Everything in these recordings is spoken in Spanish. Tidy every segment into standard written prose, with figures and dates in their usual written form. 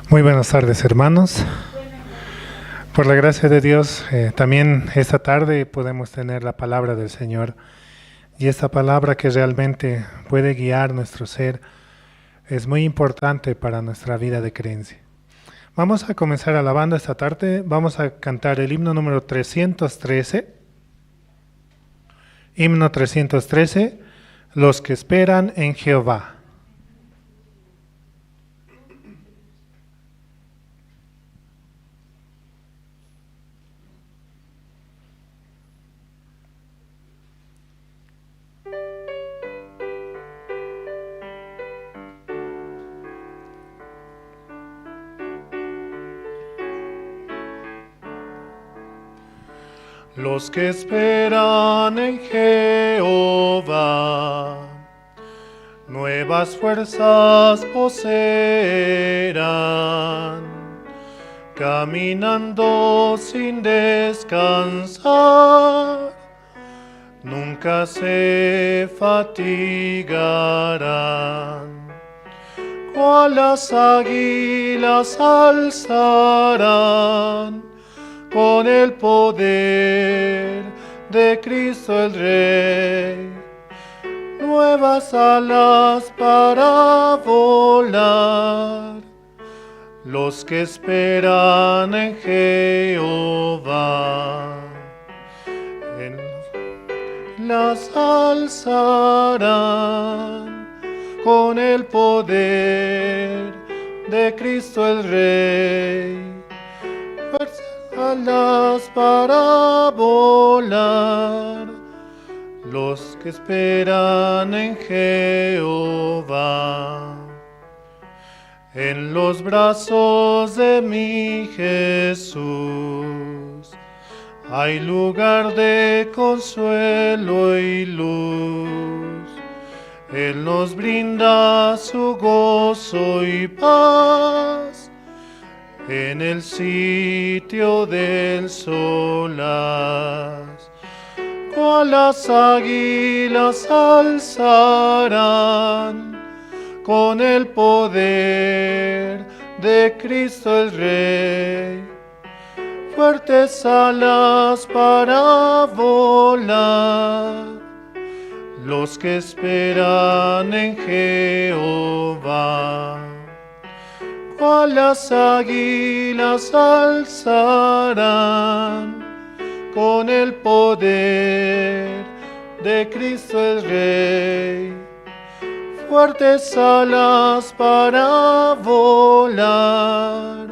Muy buenas tardes, hermanos. Por la gracia de Dios, también esta tarde podemos tener la palabra del Señor. Y esta palabra que realmente puede guiar nuestro ser es muy importante para nuestra vida de creencia. Vamos a comenzar alabando esta tarde. Vamos a cantar el himno número 313. Himno 313, los que esperan en Jehová. Los que esperan en Jehová, nuevas fuerzas poseerán, caminando sin descansar, nunca se fatigarán. Cual las águilas alzarán con el poder de Cristo el Rey, nuevas alas para volar, los que esperan en Jehová, las alzarán con el poder de Cristo el Rey, alas para volar, los que esperan en Jehová. En los brazos de mi Jesús hay lugar de consuelo y luz. Él nos brinda su gozo y paz en el sitio del solaz. Cual las águilas alzarán con el poder de Cristo el Rey, fuertes alas para volar, los que esperan en Jehová. Cual las águilas alzarán con el poder de Cristo el Rey, fuertes alas para volar,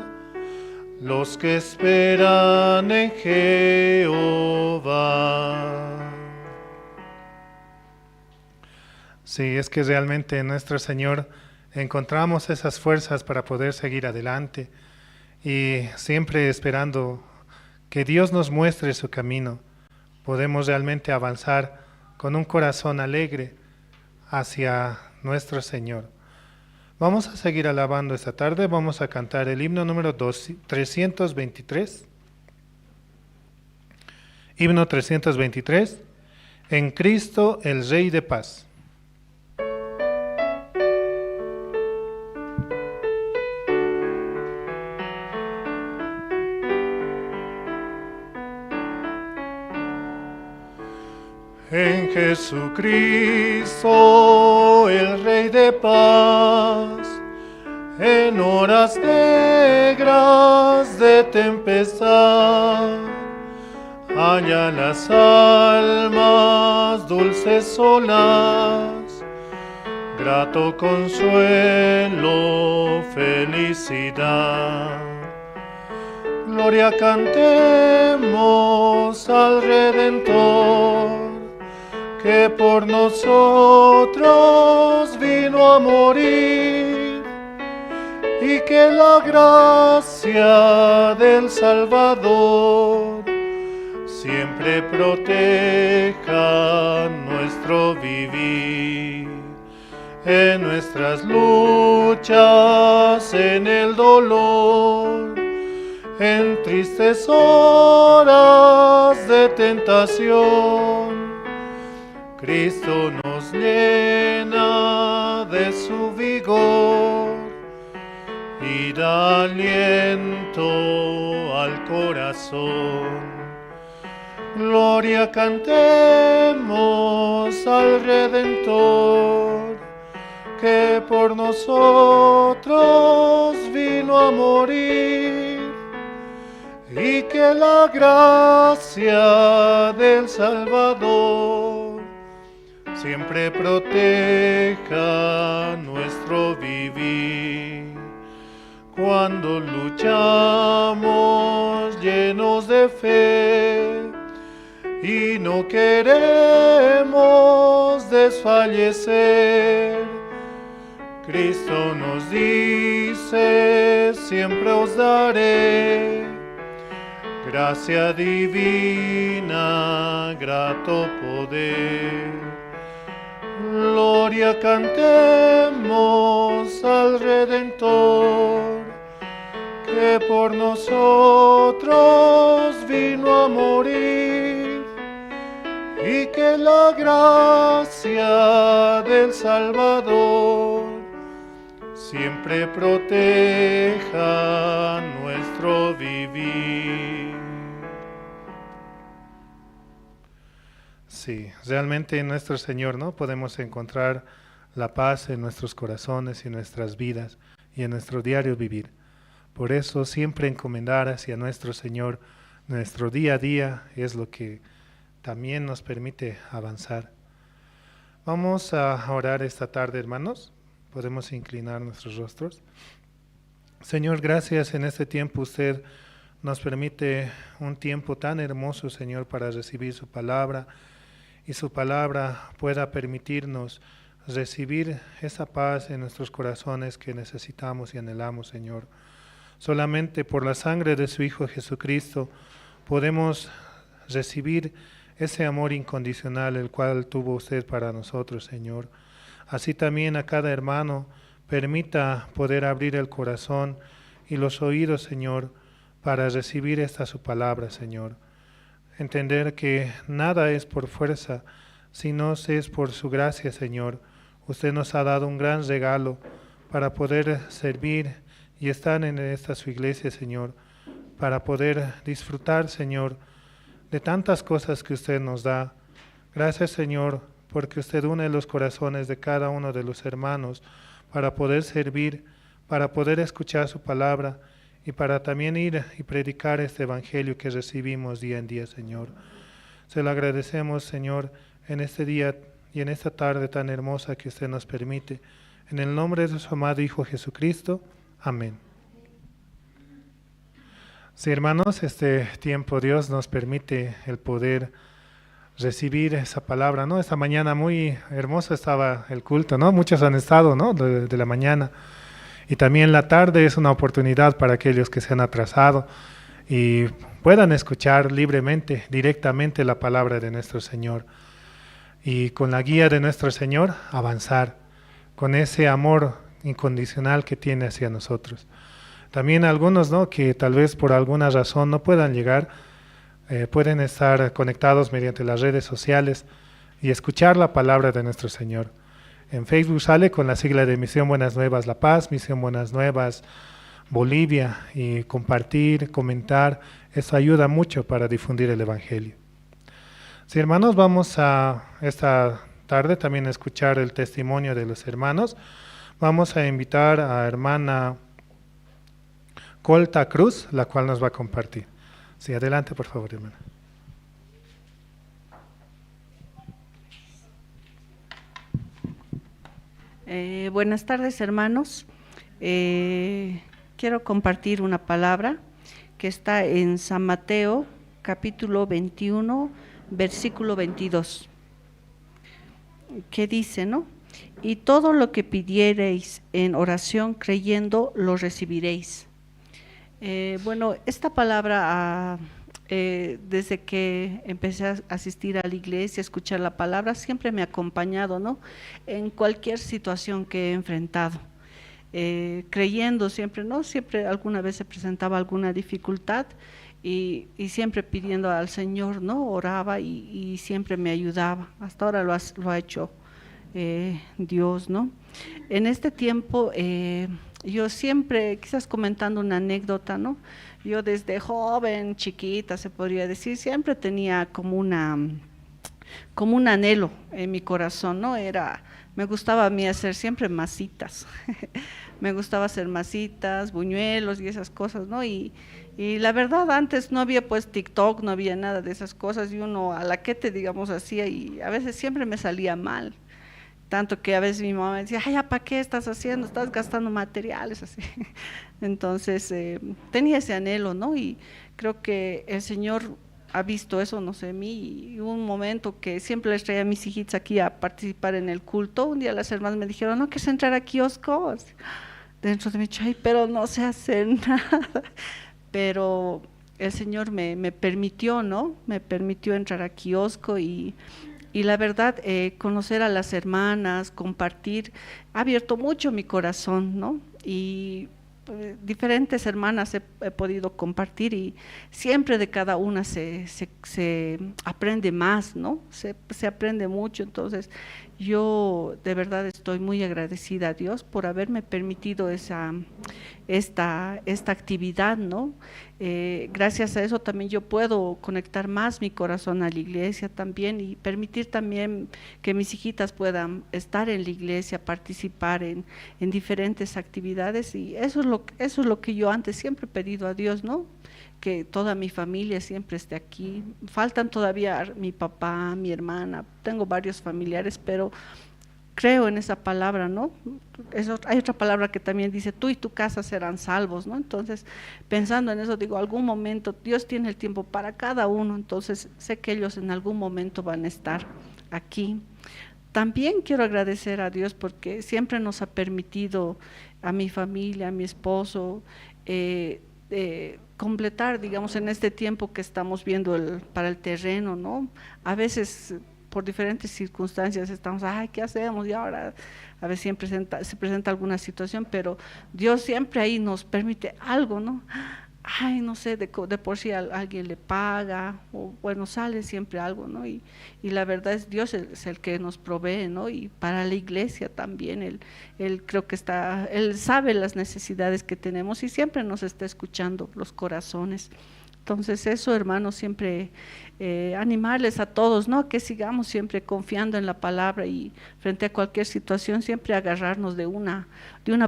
los que esperan en Jehová. Sí, es que realmente en nuestro Señor encontramos esas fuerzas para poder seguir adelante y siempre esperando que Dios nos muestre su camino, podemos realmente avanzar con un corazón alegre hacia nuestro Señor. Vamos a seguir alabando esta tarde, vamos a cantar el himno número 323. Himno 323, en Cristo el Rey de Paz. En Jesucristo, el Rey de paz, en horas negras de tempestad, halla las almas dulces olas, grato consuelo, felicidad. Gloria cantemos al Redentor, que por nosotros vino a morir, y que la gracia del Salvador siempre proteja nuestro vivir, en nuestras luchas, en el dolor, en tristes horas de tentación. Cristo nos llena de su vigor y da aliento al corazón. Gloria cantemos al Redentor, que por nosotros vino a morir, y que la gracia del Salvador siempre proteja nuestro vivir. Cuando luchamos llenos de fe y no queremos desfallecer, Cristo nos dice: siempre os daré gracia divina, grato poder. Gloria cantemos al Redentor, que por nosotros vino a morir, y que la gracia del Salvador siempre proteja nuestro vivir. Sí, realmente en nuestro Señor, ¿no?, podemos encontrar la paz en nuestros corazones y en nuestras vidas y en nuestro diario vivir. Por eso siempre encomendar hacia nuestro Señor nuestro día a día es lo que también nos permite avanzar. Vamos a orar esta tarde, hermanos. Podemos inclinar nuestros rostros. Señor, gracias. En este tiempo usted nos permite un tiempo tan hermoso, Señor, para recibir su palabra, y su palabra pueda permitirnos recibir esa paz en nuestros corazones que necesitamos y anhelamos, Señor. Solamente por la sangre de su Hijo Jesucristo podemos recibir ese amor incondicional el cual tuvo usted para nosotros, Señor. Así también a cada hermano permita poder abrir el corazón y los oídos, Señor, para recibir esta su palabra, Señor. Entender que nada es por fuerza, sino es por su gracia, Señor. Usted nos ha dado un gran regalo para poder servir y estar en esta su iglesia, Señor, para poder disfrutar, Señor, de tantas cosas que usted nos da. Gracias, Señor, porque usted une los corazones de cada uno de los hermanos para poder servir, para poder escuchar su palabra y para también ir y predicar este evangelio que recibimos día en día, Señor. Se lo agradecemos, Señor, en este día y en esta tarde tan hermosa que usted nos permite. En el nombre de su amado Hijo Jesucristo. Amén. Sí, hermanos, este tiempo Dios nos permite el poder recibir esa palabra, ¿no? Esta mañana muy hermoso estaba el culto, ¿no? Muchos han estado, ¿no?, de la mañana. Y también la tarde es una oportunidad para aquellos que se han atrasado y puedan escuchar libremente, directamente la palabra de nuestro Señor. Y con la guía de nuestro Señor, avanzar con ese amor incondicional que tiene hacia nosotros. También algunos, ¿no?, que tal vez por alguna razón no puedan llegar, pueden estar conectados mediante las redes sociales y escuchar la palabra de nuestro Señor. En Facebook sale con la sigla de Misión Buenas Nuevas La Paz, Misión Buenas Nuevas Bolivia, y compartir, comentar, eso ayuda mucho para difundir el Evangelio. Sí, hermanos, vamos a esta tarde también a escuchar el testimonio de los hermanos. Vamos a invitar a hermana Colta Cruz, la cual nos va a compartir. Sí, adelante, por favor, hermana. Buenas tardes, hermanos. Quiero compartir una palabra que está en San Mateo, capítulo 21, versículo 22, que dice, ¿no? Y todo lo que pidiereis en oración creyendo, lo recibiréis. Bueno, esta palabra, desde que empecé a asistir a la iglesia, a escuchar la palabra, siempre me ha acompañado, ¿no?, en cualquier situación que he enfrentado. Creyendo siempre, ¿no? Siempre alguna vez se presentaba alguna dificultad y siempre pidiendo al Señor, ¿no? Oraba y siempre me ayudaba. Hasta ahora lo ha hecho Dios, ¿no? En este tiempo yo siempre, quizás comentando una anécdota, ¿no? Yo desde joven, chiquita, se podría decir, siempre tenía como un anhelo en mi corazón, ¿no? Me gustaba a mí hacer siempre masitas, me gustaba hacer masitas, buñuelos y esas cosas, ¿no? Y la verdad, antes no había pues TikTok, no había nada de esas cosas, y uno a la que te digamos hacía, y a veces siempre me salía mal, tanto que a veces mi mamá me decía, ay, ¿ya para qué estás haciendo? Estás gastando materiales, así. Entonces, tenía ese anhelo, ¿no? Y creo que el Señor ha visto eso, no sé, en mí, y hubo un momento que siempre les traía a mis hijitas aquí a participar en el culto. Un día las hermanas me dijeron, no, ¿quieres entrar a kioscos? Dentro de mi ay, pero no sé hacer nada. Pero el Señor me permitió, ¿no? Me permitió entrar a kiosco, y la verdad, conocer a las hermanas, compartir, ha abierto mucho mi corazón, ¿no? Y diferentes hermanas he podido compartir, y siempre de cada una se aprende más, ¿no? Se aprende mucho. Entonces yo de verdad estoy muy agradecida a Dios por haberme permitido esta actividad, ¿no? Gracias a eso también yo puedo conectar más mi corazón a la iglesia también, y permitir también que mis hijitas puedan estar en la iglesia, participar en diferentes actividades, y eso es lo que yo antes siempre he pedido a Dios, ¿no? Que toda mi familia siempre esté aquí. Faltan todavía mi papá, mi hermana, tengo varios familiares, pero creo en esa palabra, ¿no? Hay otra palabra que también dice, tú y tu casa serán salvos, ¿no? Entonces, pensando en eso, digo, algún momento, Dios tiene el tiempo para cada uno, entonces sé que ellos en algún momento van a estar aquí. También quiero agradecer a Dios porque siempre nos ha permitido a mi familia, a mi esposo, completar, digamos, en este tiempo que estamos viendo para el terreno, ¿no? A veces por diferentes circunstancias estamos, ay, ¿qué hacemos? Y ahora a veces siempre se presenta alguna situación, pero Dios siempre ahí nos permite algo, ¿no? Ay, no sé, de por sí alguien le paga, o bueno, sale siempre algo, ¿no? Y la verdad es Dios es el que nos provee, ¿no? Y para la iglesia también, él creo que Él sabe las necesidades que tenemos, y siempre nos está escuchando los corazones. Entonces eso, hermanos, siempre animarles a todos, ¿no? Que sigamos siempre confiando en la palabra, y frente a cualquier situación siempre agarrarnos de una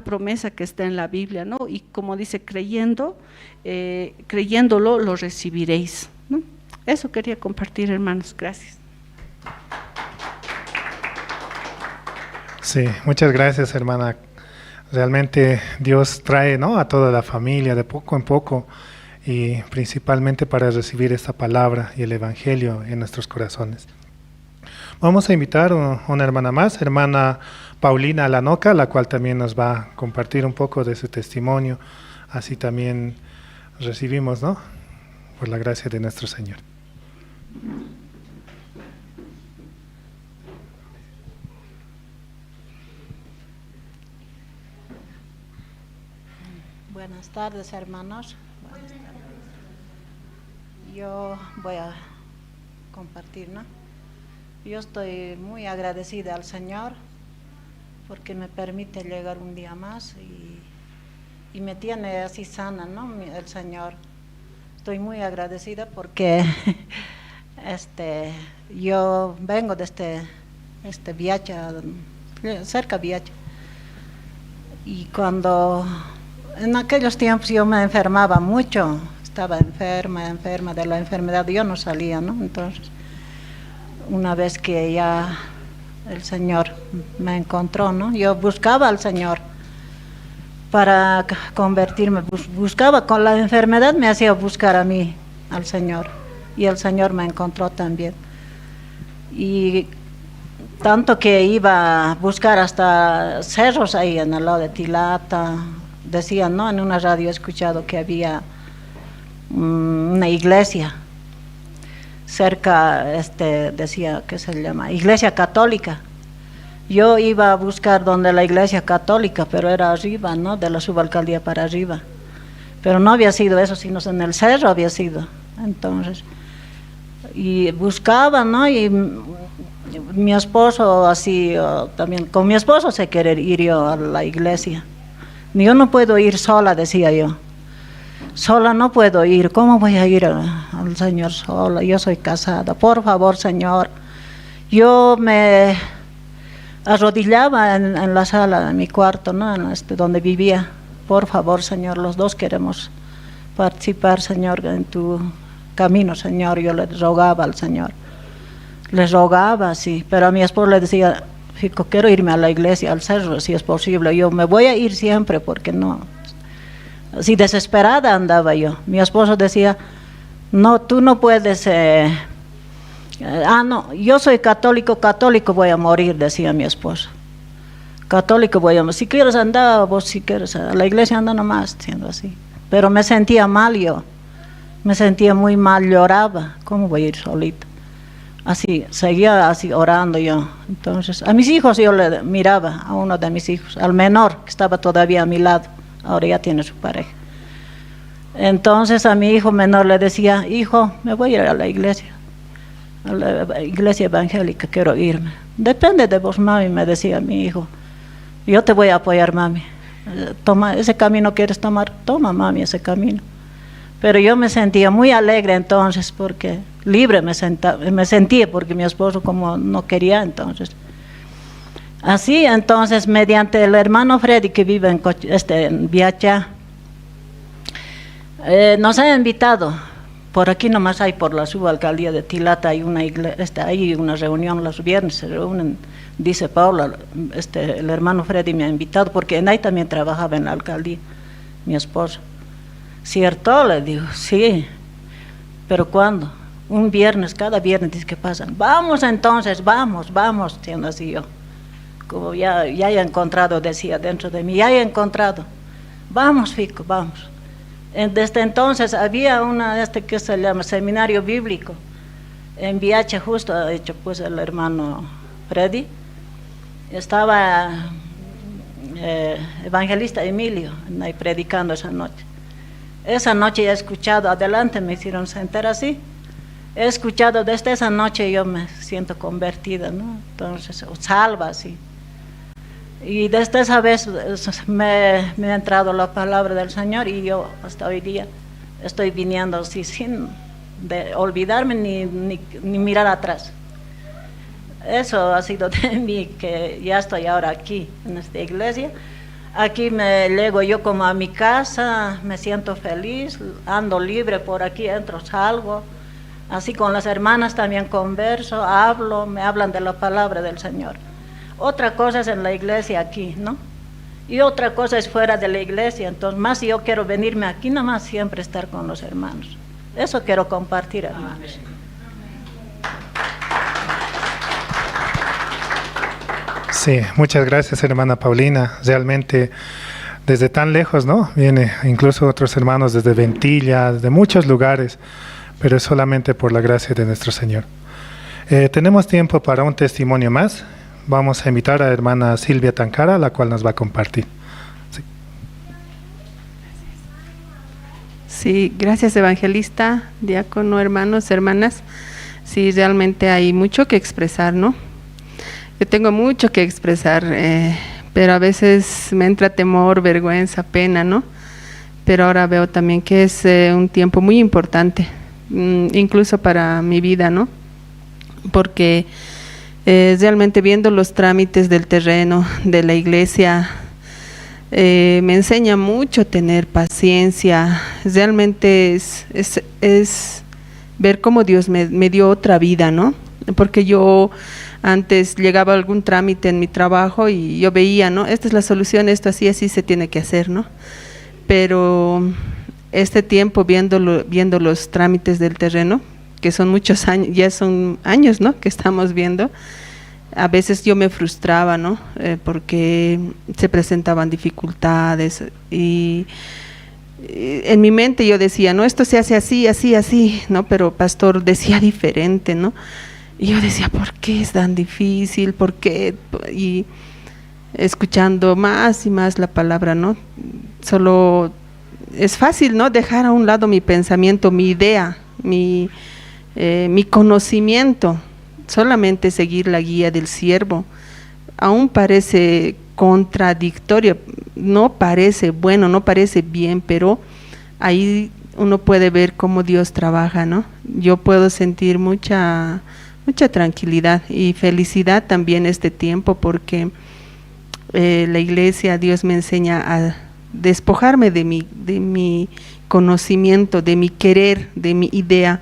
promesa que está en la Biblia, ¿no? Y como dice, creyéndolo lo recibiréis, ¿no? Eso quería compartir, hermanos. Gracias. Sí, muchas gracias, hermana. Realmente Dios trae, ¿no?, a toda la familia de poco en poco, y principalmente para recibir esta palabra y el evangelio en nuestros corazones. Vamos a invitar a una hermana más, hermana Paulina Lanoca, la cual también nos va a compartir un poco de su testimonio. Así también recibimos, ¿no?, por la gracia de nuestro Señor. Buenas tardes, hermanos. Buenas tardes. Yo voy a compartir, ¿no? Yo estoy muy agradecida al Señor porque me permite llegar un día más, y me tiene así sana, ¿no? El Señor. Estoy muy agradecida porque yo vengo de este Viacha, cerca de Viacha, y en aquellos tiempos yo me enfermaba mucho, estaba enferma de la enfermedad, yo no salía, ¿no? Entonces, una vez que ya el Señor me encontró, ¿no? Yo buscaba al Señor para convertirme, buscaba con la enfermedad, me hacía buscar a mí, al Señor, y el Señor me encontró también. Y tanto que iba a buscar hasta cerros ahí en el lado de Tilata. Decían, ¿no?, en una radio he escuchado que había una iglesia cerca, decía que se llama Iglesia Católica. Yo iba a buscar donde la Iglesia Católica, pero era arriba, ¿no?, de la subalcaldía para arriba. Pero no había sido eso, sino en el cerro había sido. Entonces, y buscaba, ¿no?, y mi esposo así, también con mi esposo se quería ir yo a la iglesia. Yo no puedo ir sola, decía yo. Sola no puedo ir, ¿cómo voy a ir al Señor sola? Yo soy casada, por favor, Señor. Yo me arrodillaba en la sala de mi cuarto, ¿no? Donde vivía. Por favor, Señor, los dos queremos participar, Señor, en tu camino, Señor. Yo le rogaba al Señor. Le rogaba, sí, pero a mi esposo le decía, Fico, quiero irme a la iglesia, al cerro, si es posible. Yo me voy a ir siempre porque no. Así desesperada andaba yo. Mi esposo decía, no, tú no puedes. No, yo soy católico, católico voy a morir, decía mi esposo. Católico voy a morir. Si quieres andar, vos si quieres, a la iglesia anda nomás, siendo así. Pero me sentía mal yo. Me sentía muy mal, lloraba. ¿Cómo voy a ir solita? Así, seguía así orando yo. Entonces, a mis hijos yo le miraba, a uno de mis hijos, al menor, que estaba todavía a mi lado, ahora ya tiene su pareja. Entonces a mi hijo menor le decía, hijo, me voy a ir a la iglesia evangélica, quiero irme. Depende de vos, mami, me decía mi hijo. Yo te voy a apoyar, mami. Toma, ese camino quieres tomar, toma, mami, ese camino. Pero yo me sentía muy alegre entonces, porque libre me sentía, porque mi esposo como no quería entonces. Así entonces, mediante el hermano Freddy que vive en Viacha, nos ha invitado. Por aquí nomás hay, por la subalcaldía de Tilata, hay una reunión los viernes, se reúnen, dice Paula, el hermano Freddy me ha invitado, porque en ahí también trabajaba en la alcaldía, mi esposo. ¿Cierto? Le digo, sí, pero ¿cuándo? Un viernes, cada viernes dice que pasan. Vamos entonces, vamos, siendo así yo. Como ya he encontrado, decía dentro de mí, ya he encontrado. Vamos, Fico, vamos. Desde entonces había que se llama Seminario Bíblico, en Viacha, justo ha hecho pues el hermano Freddy. Estaba evangelista Emilio ahí predicando esa noche. Esa noche he escuchado, adelante me hicieron sentar así. He escuchado desde esa noche, yo me siento convertida, ¿no? Entonces, salva así. Y desde esa vez me ha entrado la palabra del Señor y yo hasta hoy día estoy viniendo así sin olvidarme ni mirar atrás. Eso ha sido de mí, que ya estoy ahora aquí en esta iglesia. Aquí me llego yo como a mi casa, me siento feliz, ando libre por aquí, entro, salgo. Así con las hermanas también converso, hablo, me hablan de la palabra del Señor. Otra cosa es en la iglesia aquí, ¿no? Y otra cosa es fuera de la iglesia. Entonces, más yo quiero venirme aquí, nada más siempre estar con los hermanos. Eso quiero compartir, hermanos. Sí, muchas gracias, hermana Paulina. Realmente, desde tan lejos, ¿no? Viene incluso otros hermanos desde Ventilla, de muchos lugares, pero es solamente por la gracia de nuestro Señor. Tenemos tiempo para un testimonio más. Vamos a invitar a la hermana Silvia Tancara, la cual nos va a compartir. Sí, sí, gracias, evangelista, diácono, hermanos, hermanas. Sí, realmente hay mucho que expresar, ¿no? Yo tengo mucho que expresar, pero a veces me entra temor, vergüenza, pena, ¿no? Pero ahora veo también que es un tiempo muy importante, incluso para mi vida, ¿no? Porque realmente viendo los trámites del terreno, de la iglesia, me enseña mucho tener paciencia. Realmente es ver cómo Dios me dio otra vida, ¿no? Porque yo antes llegaba algún trámite en mi trabajo y yo veía, ¿no? Esta es la solución, esto así se tiene que hacer, ¿no? Pero este tiempo viendo los trámites del terreno, que son muchos años, ya son años, ¿no?, que estamos viendo, a veces yo me frustraba, ¿no? Porque se presentaban dificultades y en mi mente yo decía, no, esto se hace así, así, así, ¿no? Pero pastor decía diferente, ¿no? Y yo decía, ¿por qué es tan difícil? ¿Por qué? Y escuchando más y más la palabra, ¿no? Solo es fácil, ¿no?, dejar a un lado mi pensamiento, mi idea, mi conocimiento, solamente seguir la guía del siervo. Aún parece contradictorio, no parece bueno, no parece bien, pero ahí uno puede ver cómo Dios trabaja, ¿no? Yo puedo sentir mucha tranquilidad y felicidad también este tiempo, porque la iglesia, Dios me enseña a despojarme de mi conocimiento, de mi querer, de mi idea.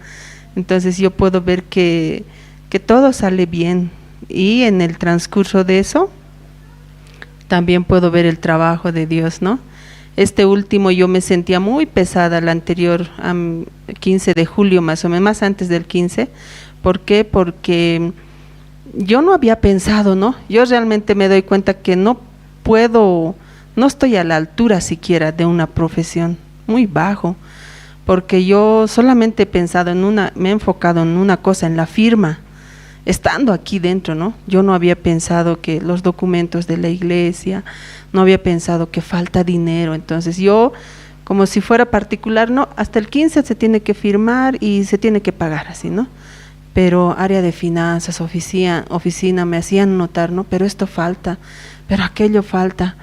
Entonces yo puedo ver que todo sale bien, y en el transcurso de eso también puedo ver el trabajo de Dios, ¿no? Este último yo me sentía muy pesada, el anterior 15 de julio más o menos, más antes del 15. ¿Por qué? Porque yo no había pensado, ¿no? Yo realmente me doy cuenta que no estoy a la altura siquiera de una profesión, muy bajo, porque yo solamente he pensado me he enfocado en una cosa, en la firma, estando aquí dentro, ¿no? Yo no había pensado que los documentos de la iglesia, no había pensado que falta dinero. Entonces yo, como si fuera particular, no, hasta el 15 se tiene que firmar y se tiene que pagar así, ¿no? Pero área de finanzas, oficina me hacían notar, ¿no? Pero esto falta, pero aquello falta.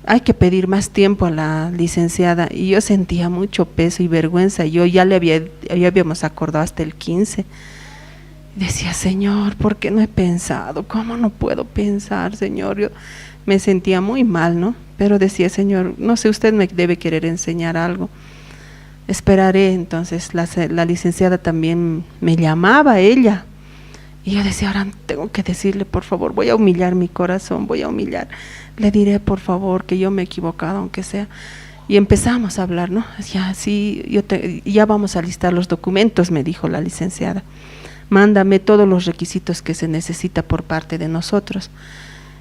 Hay que pedir más tiempo a la licenciada, y yo sentía mucho peso y vergüenza. Yo ya habíamos acordado hasta el 15. Decía, Señor, ¿por qué no he pensado? ¿Cómo no puedo pensar, Señor? Yo me sentía muy mal, ¿no? Pero decía, Señor, no sé, usted me debe querer enseñar algo. Esperaré. Entonces la licenciada también me llamaba, ella. Y yo decía, ahora tengo que decirle, por favor, voy a humillar mi corazón, voy a humillar. Le diré, por favor, que yo me he equivocado, aunque sea. Y empezamos a hablar, ¿no? Ya, sí, ya vamos a listar los documentos, me dijo la licenciada. Mándame todos los requisitos que se necesita por parte de nosotros.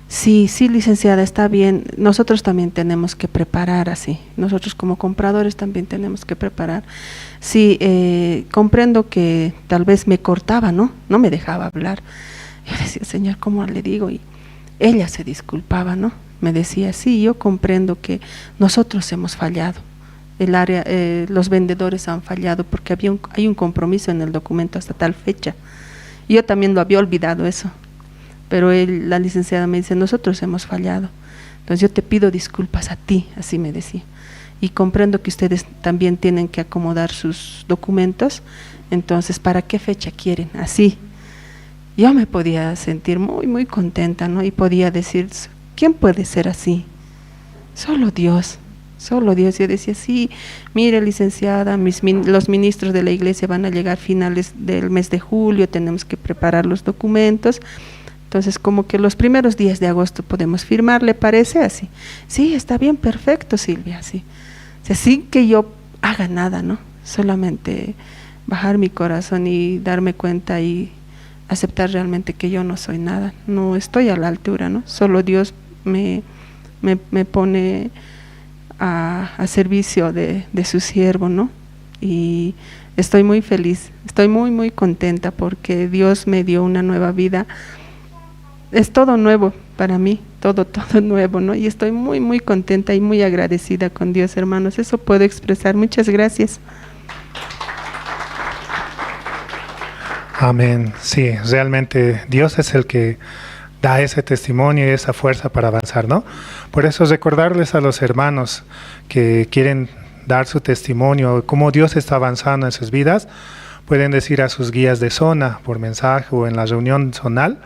Sí, licenciada, está bien. Nosotros también tenemos que preparar así. Nosotros como compradores también tenemos que preparar. Sí, comprendo que tal vez me cortaba, ¿no? No me dejaba hablar. Yo decía, Señor, ¿cómo le digo? Y ella se disculpaba, ¿no? Me decía, sí, yo comprendo que nosotros hemos fallado. Los vendedores han fallado porque hay un compromiso en el documento hasta tal fecha. Yo también lo había olvidado eso, pero la licenciada me dice, nosotros hemos fallado, entonces yo te pido disculpas a ti, así me decía, y comprendo que ustedes también tienen que acomodar sus documentos, entonces ¿para qué fecha quieren? Así. Yo me podía sentir muy, muy contenta, ¿no? Y podía decir, ¿quién puede ser así? Solo Dios. Solo Dios. Yo decía, sí, mire, licenciada, los ministros de la iglesia van a llegar finales del mes de julio, tenemos que preparar los documentos, entonces como que los primeros días de agosto podemos firmar, ¿le parece? Así, sí, está bien, perfecto, Silvia, así. O sea, sin que yo haga nada, ¿no? Solamente bajar mi corazón y darme cuenta y aceptar realmente que yo no soy nada, no estoy a la altura, ¿no? Solo Dios me pone a servicio de su siervo, ¿no? Y estoy muy feliz, estoy muy, muy contenta porque Dios me dio una nueva vida. Es todo nuevo para mí, todo nuevo, ¿no? Y estoy muy, muy contenta y muy agradecida con Dios, hermanos. Eso puedo expresar. Muchas gracias. Amén. Sí, realmente Dios es el que da ese testimonio y esa fuerza para avanzar, ¿no? Por eso recordarles a los hermanos que quieren dar su testimonio, cómo Dios está avanzando en sus vidas, pueden decir a sus guías de zona por mensaje o en la reunión zonal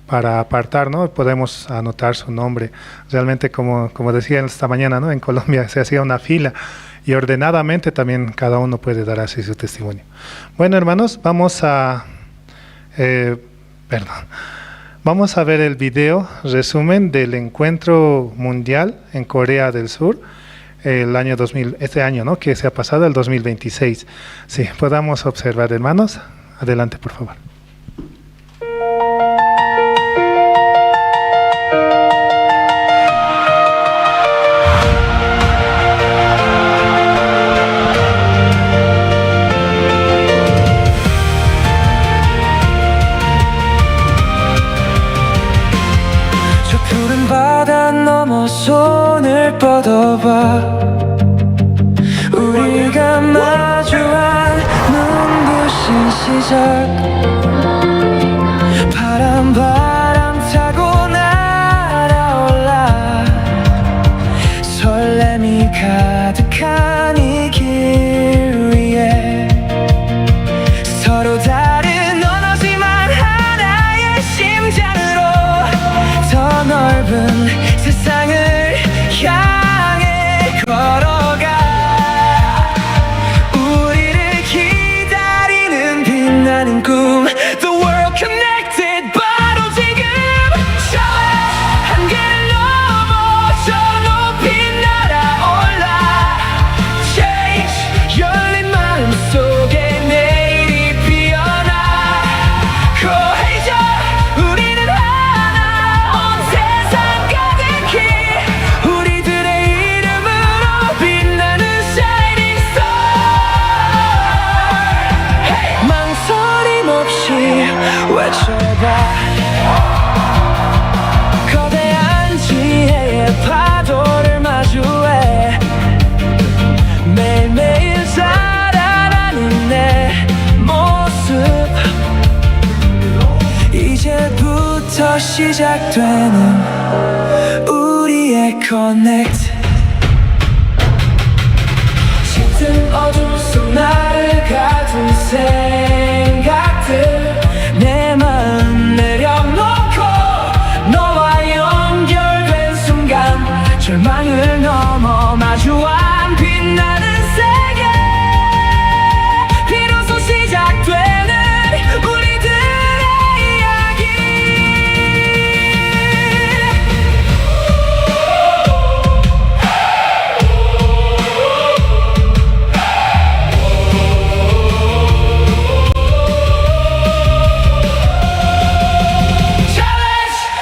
para apartar, ¿no? Podemos anotar su nombre. Realmente, como decía esta mañana, ¿no? En Colombia se hacía una fila y ordenadamente también cada uno puede dar así su testimonio. Bueno, hermanos, vamos a ver el video resumen del encuentro mundial en Corea del Sur el año 2000, este año, ¿no? Que se ha pasado, el 2026. Sí, podamos observar, hermanos. Adelante, por favor. 손을 뻗어봐 우리가 마주한 눈부신 시작 바람 타고 날아올라 외쳐봐 거대한 지혜의 파도를 마주해 매일매일 살아가는 내 모습 이제부터 시작되는 우리의 커넥트 짙은 어둠 속 나를 가둔 생각들 내 마음 내려놓고 너와 연결된 순간 절망을 넘어 마주한 빛나는 세계 비로소 시작되는 우리들의 이야기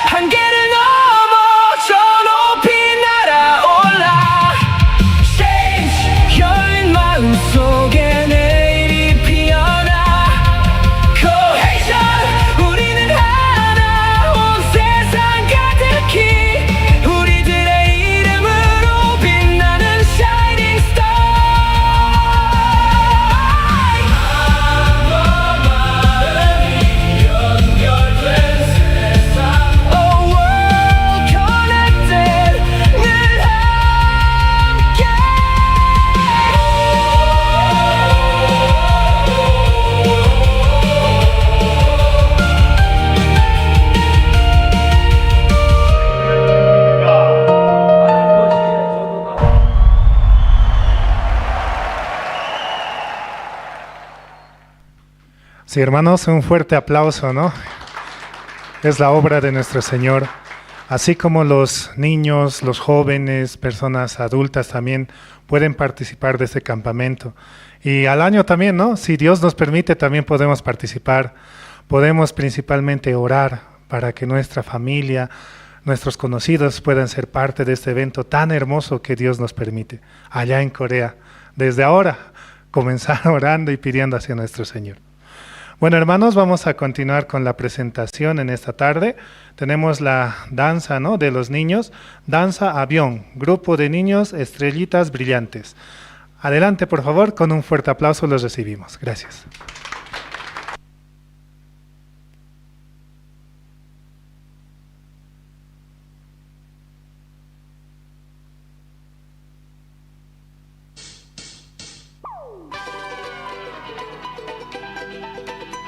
한계를 넘어 저 높이 날아올라 Change 열린 마음 속에 내일이 피어나 Cohesion 우리는 하나 온 세상 가득히 우리들의 이름으로 빛나는 Shining Star 마음이 연결된 세상 Oh world connected 늘 함께 Sí, hermanos, un fuerte aplauso, ¿no? Es la obra de nuestro Señor. Así como los niños, los jóvenes, personas adultas también pueden participar de este campamento. Y al año también, ¿no? Si Dios nos permite, también podemos participar. Podemos principalmente orar para que nuestra familia, nuestros conocidos puedan ser parte de este evento tan hermoso que Dios nos permite allá en Corea. Desde ahora, comenzar orando y pidiendo hacia nuestro Señor. Bueno, hermanos, vamos a continuar con la presentación en esta tarde. Tenemos la danza, ¿no?, de los niños, Danza Avión, grupo de niños Estrellitas Brillantes. Adelante, por favor, con un fuerte aplauso los recibimos. Gracias.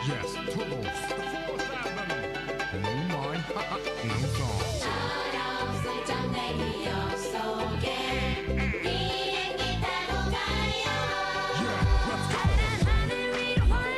Yes, Toros, the fourth album. No mind, no song. Yeah, let's go.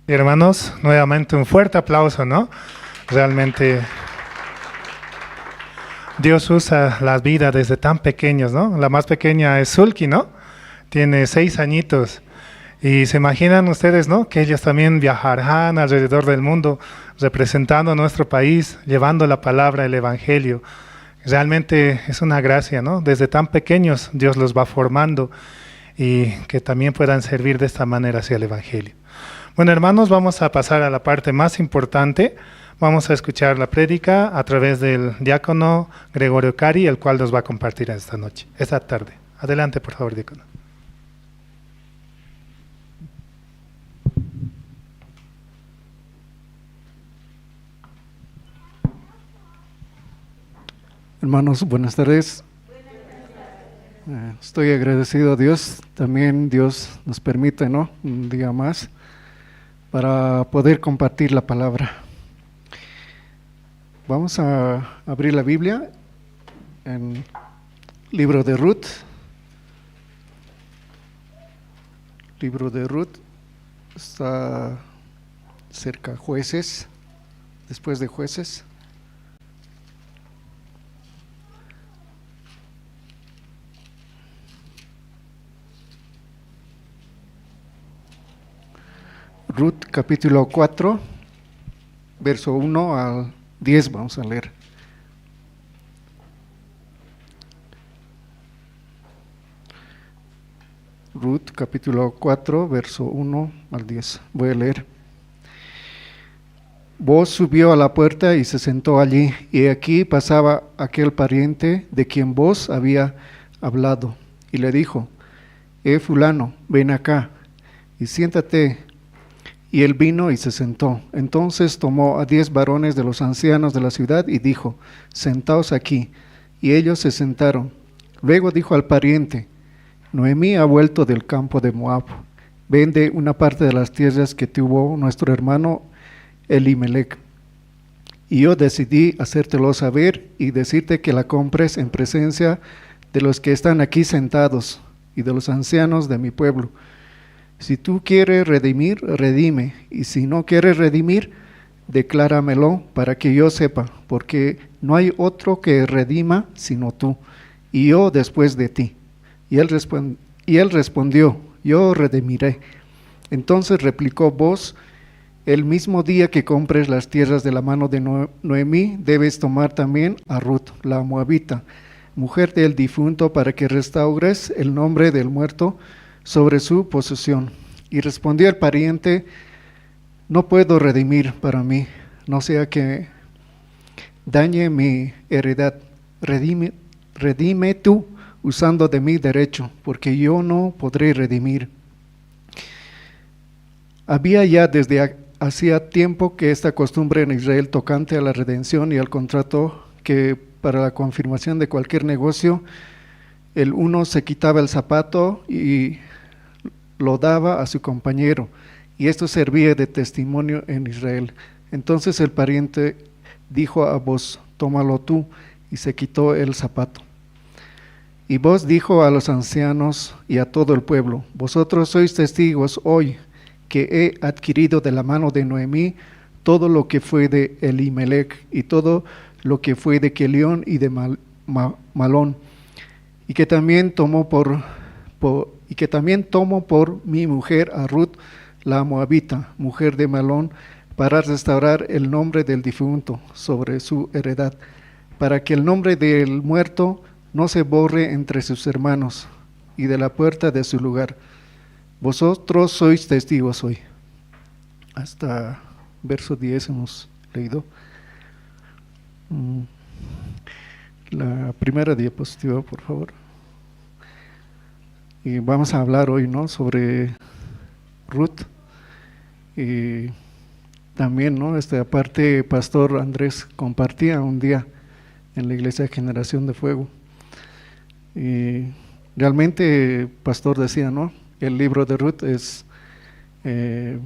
Y hermanos, nuevamente un fuerte aplauso, ¿no? Realmente Dios usa la vida desde tan pequeños, ¿no? La más pequeña es Sulki, ¿no? Tiene 6 añitos. Y se imaginan ustedes, ¿no? Que ellos también viajarán alrededor del mundo representando a nuestro país, llevando la palabra, el evangelio. Realmente es una gracia, ¿no? Desde tan pequeños Dios los va formando y que también puedan servir de esta manera hacia el evangelio. Bueno, hermanos, vamos a pasar a la parte más importante. Vamos a escuchar la prédica a través del diácono Gregorio Cari, el cual nos va a compartir esta tarde. Adelante, por favor, diácono. Hermanos, buenas tardes. Estoy agradecido a Dios. También Dios nos permite, ¿no?, un día más para poder compartir la palabra. Vamos a abrir la Biblia en libro de Ruth. Libro de Ruth está cerca de Jueces, después de Jueces. Ruth capítulo 4, verso 1 al 10 vamos a leer. Ruth capítulo 4, verso 1 al 10. Voy a leer. Boaz subió a la puerta y se sentó allí, y aquí pasaba aquel pariente de quien Boaz había hablado, y le dijo: fulano, ven acá y siéntate. Y él vino y se sentó. Entonces tomó a 10 varones de los ancianos de la ciudad y dijo: sentaos aquí. Y ellos se sentaron. Luego dijo al pariente: Noemí ha vuelto del campo de Moab. Vende una parte de las tierras que tuvo nuestro hermano Elimelec. Y yo decidí hacértelo saber y decirte que la compres en presencia de los que están aquí sentados y de los ancianos de mi pueblo. Si tú quieres redimir, redime, y si no quieres redimir, decláramelo para que yo sepa, porque no hay otro que redima sino tú, y yo después de ti. Y él respondió: yo redimiré. Entonces replicó Boaz: el mismo día que compres las tierras de la mano de Noemí, debes tomar también a Ruth, la moabita, mujer del difunto, para que restaures el nombre del muerto sobre su posesión. Y respondió el pariente: no puedo redimir para mí, no sea que dañe mi heredad. Redime tú usando de mi derecho, porque yo no podré redimir. Había ya desde hacía tiempo que esta costumbre en Israel tocante a la redención y al contrato, que para la confirmación de cualquier negocio el uno se quitaba el zapato y lo daba a su compañero, y esto servía de testimonio en Israel. Entonces el pariente dijo a Boaz: tómalo tú, y se quitó el zapato. Y Boaz dijo a los ancianos y a todo el pueblo: vosotros sois testigos hoy que he adquirido de la mano de Noemí todo lo que fue de Elimelec y todo lo que fue de Kelión y de Malón, y que también tomo por mi mujer a Ruth la moabita, mujer de Malón, para restaurar el nombre del difunto sobre su heredad, para que el nombre del muerto no se borre entre sus hermanos, y de la puerta de su lugar. Vosotros sois testigos hoy. Hasta verso 10 hemos leído. La primera diapositiva, por favor. Y vamos a hablar hoy, ¿no?, sobre Ruth. Y también, ¿no?, aparte, Pastor Andrés compartía un día en la iglesia Generación de Fuego. Y realmente, Pastor decía, ¿no?, el libro de Ruth es que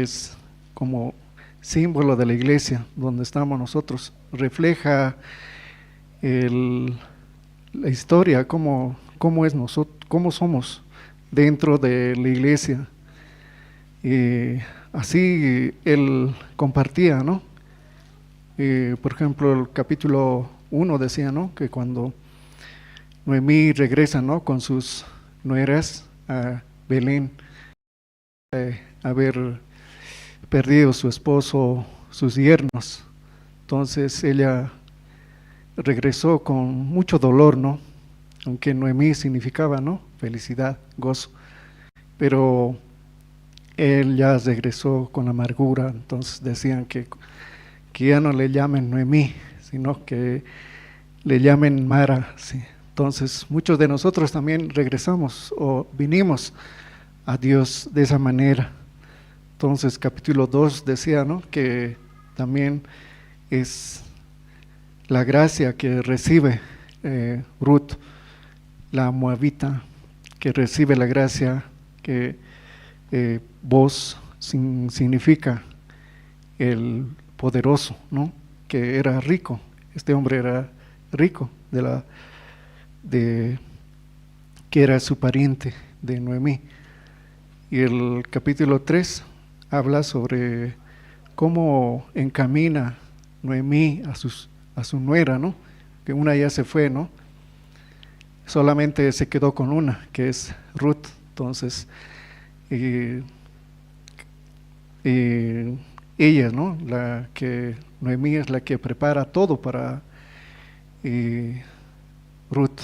es como símbolo de la iglesia donde estamos nosotros, refleja la historia, cómo somos dentro de la iglesia. Y así él compartía, ¿no? Por ejemplo, el capítulo 1 decía, ¿no?, que cuando Noemí regresa, ¿no?, con sus nueras a Belén, haber perdido su esposo, sus yernos. Entonces ella regresó con mucho dolor, ¿no? Aunque Noemí significaba, ¿no?, felicidad, gozo. Pero él ya regresó con amargura. Entonces decían que ya no le llamen Noemí, sino que le llamen Mara, sí. Entonces muchos de nosotros también regresamos o vinimos a Dios de esa manera. Entonces capítulo 2 decía, ¿no?, que también es la gracia que recibe Ruth, la moabita, que recibe la gracia que Boz significa el poderoso, ¿no?, que era rico. Este hombre era rico, que era su pariente de Noemí. Y el capítulo 3 habla sobre cómo encamina Noemí a su nuera, ¿no?, que una ya se fue, ¿no?, solamente se quedó con una, que es Ruth. Entonces ella, ¿no?, Noemí es la que prepara todo para Ruth.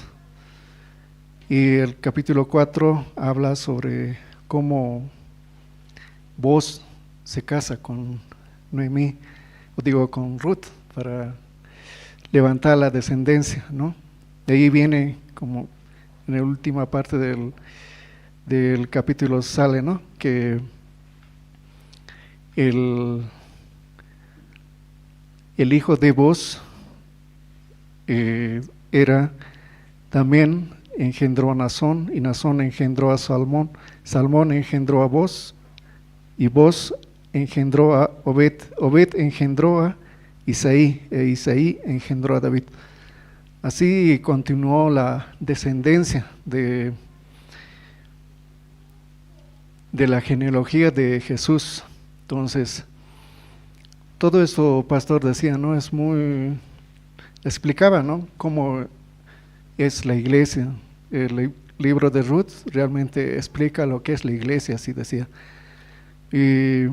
Y el capítulo 4 habla sobre cómo Boz se casa con Noemí, con Ruth, para levantar la descendencia, ¿no? De ahí viene, como en la última parte del capítulo sale, ¿no?, que el hijo de Boz también engendró a Nazón, y Nazón engendró a Salmón, Salmón engendró a Boz, y Boz engendró a Obed, Obed engendró a Isaí, e Isaí engendró a David. Así continuó la descendencia de la genealogía de Jesús. Entonces, todo eso, pastor, decía, ¿no?, es muy, explicaba, ¿no?, cómo es la iglesia. El libro de Ruth realmente explica lo que es la iglesia, así decía. Y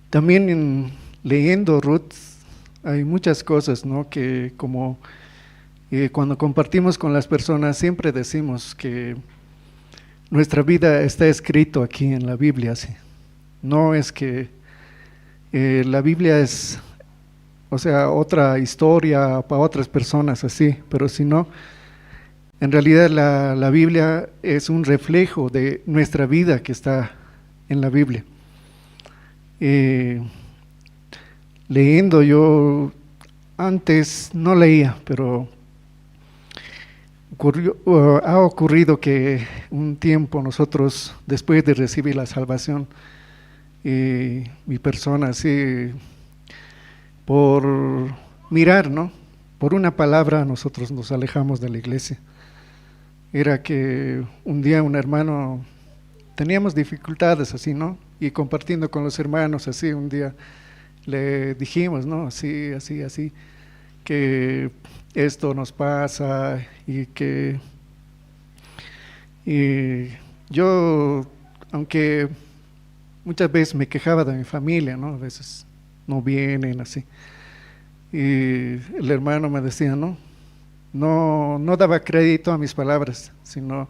también leyendo Ruth hay muchas cosas, ¿no?, que como cuando compartimos con las personas siempre decimos que nuestra vida está escrito aquí en la Biblia, ¿sí? No es que la Biblia es, otra historia para otras personas así, pero si no, en realidad la Biblia es un reflejo de nuestra vida que está en la Biblia. Leyendo, yo antes no leía, pero ha ocurrido que un tiempo nosotros, después de recibir la salvación, mi persona, así, por mirar, ¿no?, por una palabra, nosotros nos alejamos de la iglesia. Era que un día un hermano, teníamos dificultades así, ¿no?, y compartiendo con los hermanos así, un día le dijimos, ¿no?, así, que esto nos pasa, y yo, aunque muchas veces me quejaba de mi familia, ¿no?, a veces no vienen así, y el hermano me decía, no daba crédito a mis palabras, sino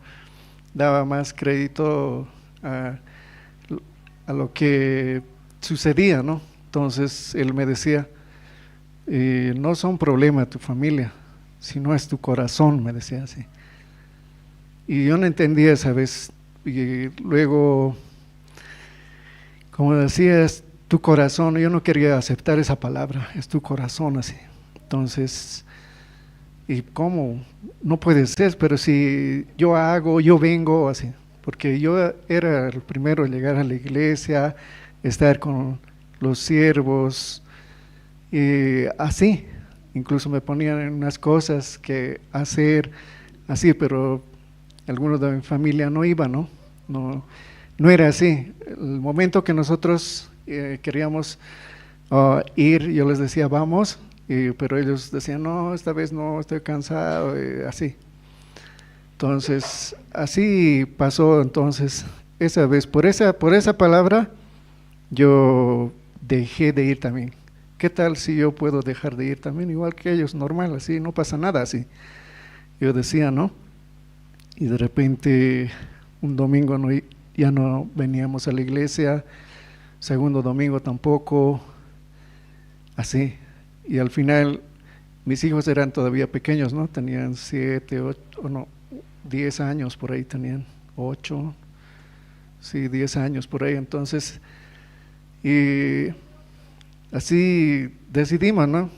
daba más crédito a lo que sucedía, ¿no? Entonces él me decía, no son problema tu familia, sino es tu corazón, me decía así. Y yo no entendía esa vez, y luego, como decía, es tu corazón, yo no quería aceptar esa palabra, es tu corazón así. Entonces, ¿y cómo? No puede ser, pero si yo vengo así, porque yo era el primero en llegar a la iglesia, estar con los siervos, y así, incluso me ponían en unas cosas que hacer, así, pero algunos de mi familia no iban, no no era así. El momento que nosotros queríamos ir, yo les decía, vamos, pero ellos decían, no, esta vez no, estoy cansado, así. Entonces, así pasó entonces esa vez. Por esa palabra, yo dejé de ir también. ¿Qué tal si yo puedo dejar de ir también igual que ellos, normal, así, no pasa nada así? Yo decía, ¿no? Y de repente, un domingo ya no veníamos a la iglesia, segundo domingo tampoco, así. Y al final, mis hijos eran todavía pequeños, ¿no? Tenían 7, 8, o no, 10 años por ahí tenían, 8, sí, 10 años por ahí. Entonces, y así decidimos, ¿no?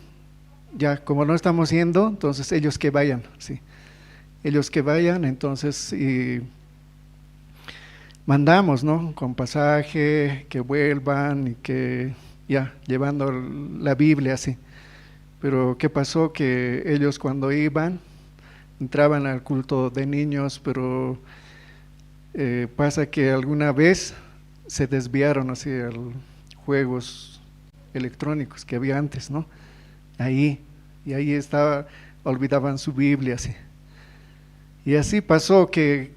Ya, como no estamos yendo, entonces ellos que vayan, sí. Ellos que vayan, entonces, y mandamos, ¿no? Con pasaje, que vuelvan y que, ya, llevando la Biblia, así. Pero, ¿qué pasó? Que ellos cuando iban, entraban al culto de niños, pero pasa que alguna vez se desviaron así a los juegos electrónicos que había antes, ¿no? Ahí olvidaban su Biblia, así. Y así pasó que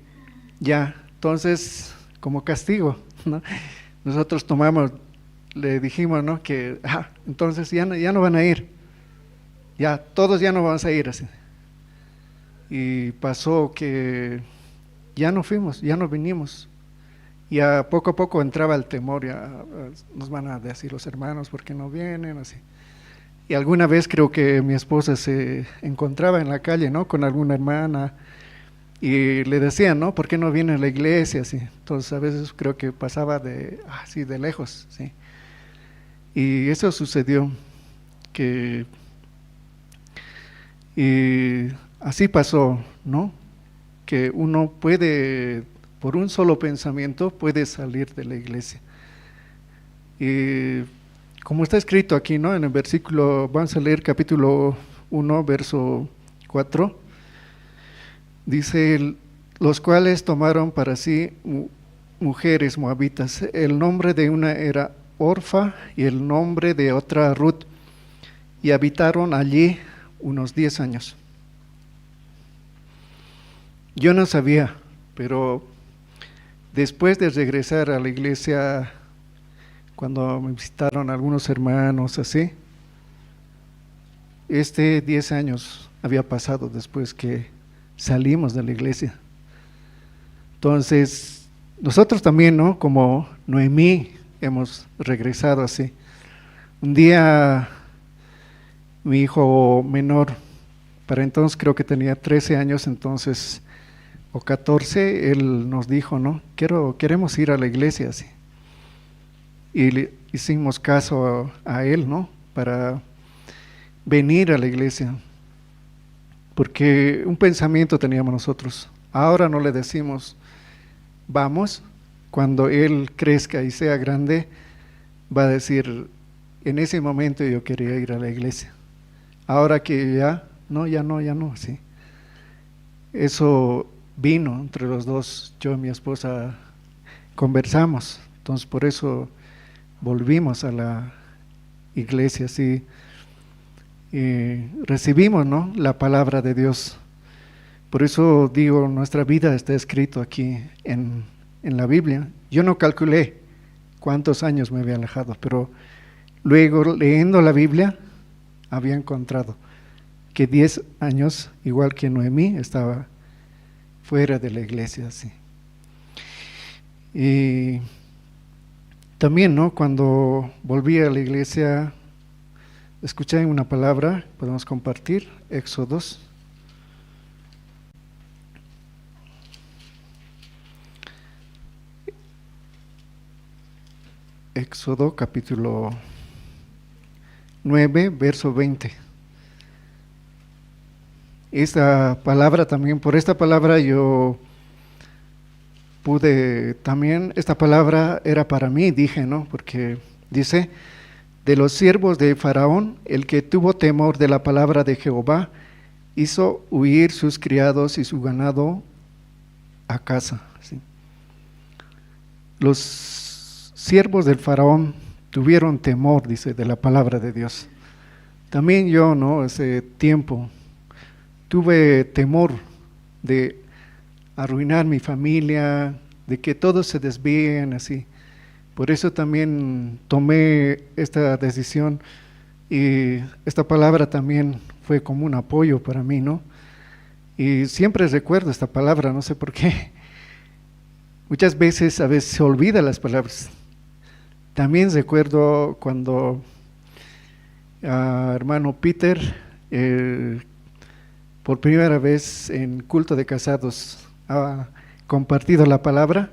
ya, entonces, como castigo, ¿no? Nosotros le dijimos, ¿no? Que, entonces ya no van a ir, ya, todos ya no vamos a ir, así. Y pasó que ya no fuimos, ya no vinimos. Y a poco entraba el temor, ya nos van a decir los hermanos, ¿por qué no vienen? Así. Y alguna vez creo que mi esposa se encontraba en la calle, ¿no? Con alguna hermana, y le decían, ¿no? ¿Por qué no viene a la iglesia? Así. Entonces a veces creo que pasaba así de lejos, ¿sí? Y eso sucedió, y así pasó, ¿no? Que uno puede, por un solo pensamiento, puede salir de la iglesia. Y como está escrito aquí, ¿no? En el versículo, vamos a leer capítulo 1, verso 4. Dice, los cuales tomaron para sí mujeres moabitas. El nombre de una era Orfa y el nombre de otra Ruth. Y habitaron allí unos 10 años. Yo no sabía, pero después de regresar a la iglesia, cuando me visitaron algunos hermanos así, 10 años había pasado después que salimos de la iglesia. Entonces, nosotros también, ¿no? Como Noemí, hemos regresado así. Un día, mi hijo menor, para entonces creo que tenía 13 años, entonces, o 14, él nos dijo, ¿no? Queremos ir a la iglesia, así. Y le hicimos caso a él, ¿no? Para venir a la iglesia. Porque un pensamiento teníamos nosotros. Ahora no le decimos, vamos, cuando él crezca y sea grande, va a decir, en ese momento yo quería ir a la iglesia. Ahora que ya no, sí. Eso vino entre los dos, yo y mi esposa conversamos, entonces por eso volvimos a la iglesia, sí. Y recibimos, ¿no? La palabra de Dios. Por eso digo, nuestra vida está escrito aquí en la Biblia. Yo no calculé cuántos años me había alejado, pero luego leyendo la Biblia había encontrado que 10 años, igual que Noemí, estaba fuera de la iglesia, sí. Y también, ¿no? Cuando volví a la iglesia, escuché una palabra, podemos compartir, Éxodos. Éxodo capítulo 9, verso 20. Esta palabra también, por esta palabra yo pude también, esta palabra era para mí, dije, ¿no? Porque dice, de los siervos de Faraón, el que tuvo temor de la palabra de Jehová, hizo huir sus criados y su ganado a casa. ¿Sí? los siervos del faraón tuvieron temor, dice, de la palabra de Dios. También yo, ¿no? Ese tiempo tuve temor de arruinar mi familia, de que todos se desvíen así. Por eso también tomé esta decisión y esta palabra también fue como un apoyo para mí, ¿no? Y siempre recuerdo esta palabra, no sé por qué. Muchas veces, a veces se olvidan las palabras. También recuerdo cuando hermano Peter, por primera vez en culto de casados, ha compartido la palabra,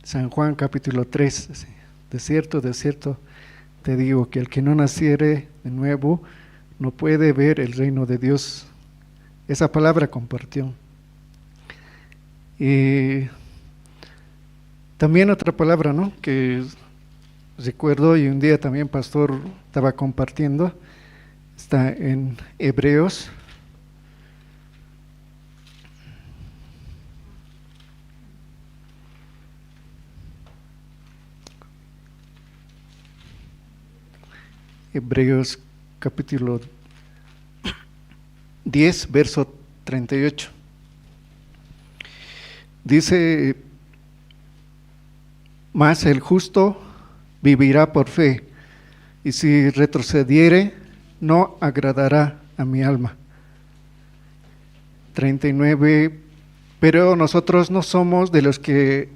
San Juan capítulo 3, así, de cierto, te digo que el que no naciere de nuevo no puede ver el reino de Dios. Esa palabra compartió. Y también otra palabra, ¿no?, que recuerdo, y un día también pastor estaba compartiendo, está en Hebreos. Hebreos capítulo 10, verso 38. Dice: mas el justo vivirá por fe, y si retrocediere, no agradará a mi alma. 39. Pero nosotros no somos de los que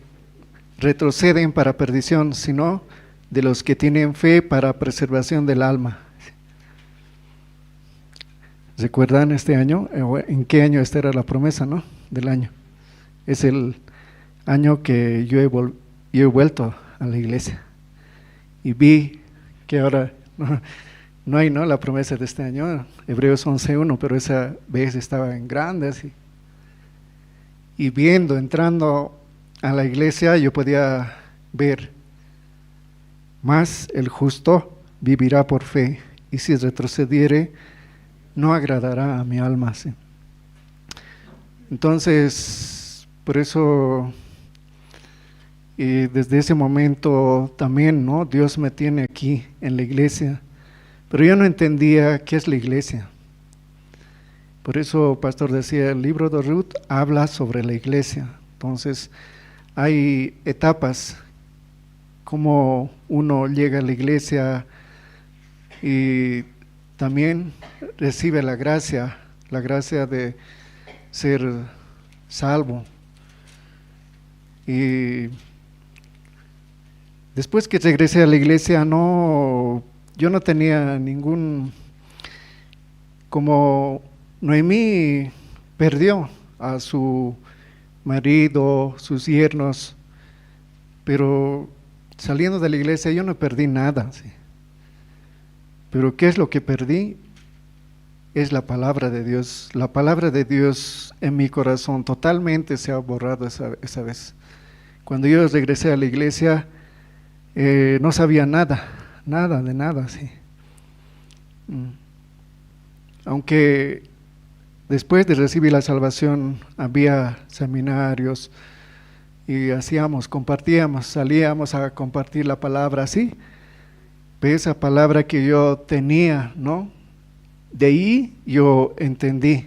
retroceden para perdición, sino de los que tienen fe para preservación del alma. ¿Recuerdan este año? ¿En qué año esta era la promesa, no? Del año. Es el año que yo he vuelto a la iglesia. Y vi que ahora no hay, ¿no?, la promesa de este año, Hebreos 11:1, pero esa vez estaba en grande así. Y entrando a la iglesia, yo podía ver: mas el justo vivirá por fe, y si retrocediere, no agradará a mi alma. ¿Sí? Entonces, por eso, desde ese momento también, ¿no?, Dios me tiene aquí en la iglesia, pero yo no entendía qué es la iglesia. Por eso, pastor decía, el libro de Ruth habla sobre la iglesia. Entonces, hay etapas, como uno llega a la iglesia y también recibe la gracia de ser salvo. Y después que regresé a la iglesia, yo no tenía ningún, como Noemí perdió a su marido, sus yernos, pero saliendo de la iglesia yo no perdí nada, ¿sí? Pero ¿qué es lo que perdí? Es la palabra de Dios. La palabra de Dios en mi corazón totalmente se ha borrado esa vez. Cuando yo regresé a la iglesia, no sabía nada de nada, ¿sí? Aunque después de recibir la salvación había seminarios y compartíamos, salíamos a compartir la palabra así, pero esa palabra que yo tenía, ¿no?, de ahí yo entendí,